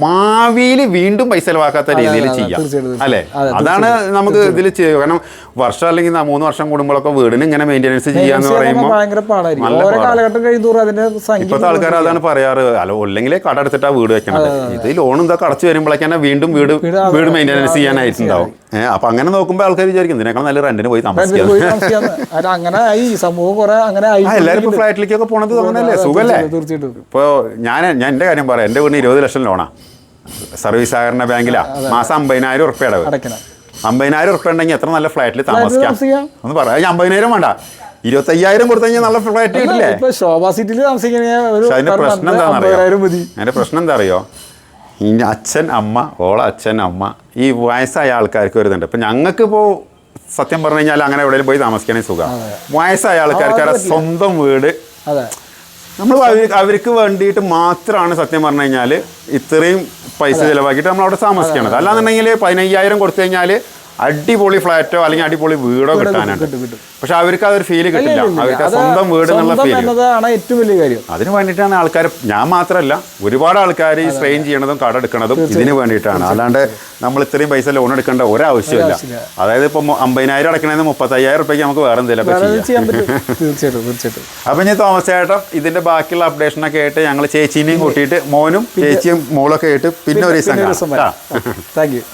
ഭാവിയിൽ വീണ്ടും പൈസ ചെലവാക്കാത്ത രീതിയിൽ ചെയ്യാം അല്ലെ. അതാണ് നമുക്ക് ഇതിൽ ചെയ്യുക. കാരണം വർഷം അല്ലെങ്കിൽ 3 വർഷം കൂടുമ്പോഴൊക്കെ വീടിന് ഇങ്ങനെ മെയിൻ്റെനൻസ് ചെയ്യാന്ന് പറയുമ്പോൾ ഭയങ്കര പാടായിരിക്കും. ഓരോ കാലഘട്ടം കഴിയുമ്പോൾ അതിന്റെ ഇപ്പോഴത്തെ ആൾക്കാർ അതാണ് പറയാറ്. അല്ല അല്ലെങ്കിൽ കട എടുത്തിട്ടാ വീട് വെക്കണത്. ഇത് ലോൺ ഇതൊക്കെ അടച്ചു വരുമ്പോഴേക്കാണ് വീണ്ടും വീട് മെയിൻ്റെനൻസ് ചെയ്യാനായിട്ടുണ്ടാവും. അപ്പൊ അങ്ങനെ നോക്കുമ്പോൾ ആൾക്കാർ വിചാരിക്കും ഇതിനേക്കാൾ നല്ല റെന്റിന് പോയി താമസിക്കാം. അങ്ങനെ ആയി സമൂഹം കുറെ അങ്ങനെ ആയി. എല്ലാവരും ഇപ്പൊ ഫ്ലാറ്റിലേക്കൊക്കെ പോണത് അങ്ങനെയല്ലേ, സുഖല്ലേ. ഇപ്പോൾ ഞാൻ എൻ്റെ കാര്യം പറയാം. എൻ്റെ വീടിന് 20 ലക്ഷം ലോണാ സർവീസ് സഹകരണ ബാങ്കിലാ. മാസം 50,000 ഉറുപ്പ്യ അടവ്. 50,000 ഉറുപ്പ്യ ഉണ്ടെങ്കിൽ എത്ര നല്ല ഫ്ലാറ്റിൽ താമസിക്കാം ഒന്ന് പറയാം. 50,000 വേണ്ട, 25,000 കൊടുത്തു കഴിഞ്ഞാൽ നല്ല ഫ്ലാറ്റ് കിട്ടില്ലേ. ശോഭാ സിറ്റിയിൽ അതിന്റെ പ്രശ്നം അതിന്റെ പ്രശ്നം എന്താ അറിയോ, ഈ അച്ഛൻ അമ്മ അച്ഛൻ അമ്മ ഈ വയസ്സായ ആൾക്കാർക്ക് വരുന്നുണ്ട്. ഇപ്പം ഞങ്ങൾക്കിപ്പോൾ സത്യം പറഞ്ഞു കഴിഞ്ഞാൽ അങ്ങനെ എവിടെയും പോയി താമസിക്കണേ സുഖം. വയസ്സായ ആൾക്കാർക്ക് സ്വന്തം വീട് നമ്മൾ അവർക്ക് വേണ്ടിയിട്ട് മാത്രമാണ് സത്യം പറഞ്ഞു കഴിഞ്ഞാൽ ഇത്രയും പൈസ ചിലവാക്കിയിട്ട് നമ്മൾ അവിടെ താമസിക്കണത്. അല്ലാന്നുണ്ടെങ്കിൽ 15,000 കൊടുത്തു കഴിഞ്ഞാൽ അടിപൊളി ഫ്ലാറ്റോ അല്ലെങ്കിൽ അടിപൊളി വീടോ കിട്ടാനാണ്. പക്ഷെ അവർക്ക് അതൊരു ഫീല് കിട്ടില്ല. അവർക്ക് സ്വന്തം വീട് എന്നുള്ള ഫീൽ ഏറ്റവും വലിയ കാര്യം. അതിന് വേണ്ടിയിട്ടാണ് ആൾക്കാർ, ഞാൻ മാത്രമല്ല ഒരുപാട് ആൾക്കാർ ഈ സ്ട്രെയിൻ ചെയ്യണതും കട എടുക്കണതും ഇതിന് വേണ്ടിയിട്ടാണ്. അല്ലാണ്ട് നമ്മൾ ഇത്രയും പൈസ ലോൺ എടുക്കേണ്ട ഒരാവശ്യമില്ല. അതായത് ഇപ്പൊ 50,000 അടക്കണമെന്ന് 35,000 രൂപയ്ക്ക് നമുക്ക് വേറെ എന്തെങ്കിലുമൊക്കെ ചെയ്യാം. തീർച്ചയായിട്ടും. അപ്പൊ ഇനി തോമസ് ചേട്ടൻ ഇതിന്റെ ബാക്കിയുള്ള അപ്ഡേഷനൊക്കെ ആയിട്ട് ഞങ്ങൾ ചേച്ചീനെയും കൂട്ടിയിട്ട് മോനും ചേച്ചിയും മോളൊക്കെ ആയിട്ട് പിന്നെ ഒരു ദിവസം. Thank you.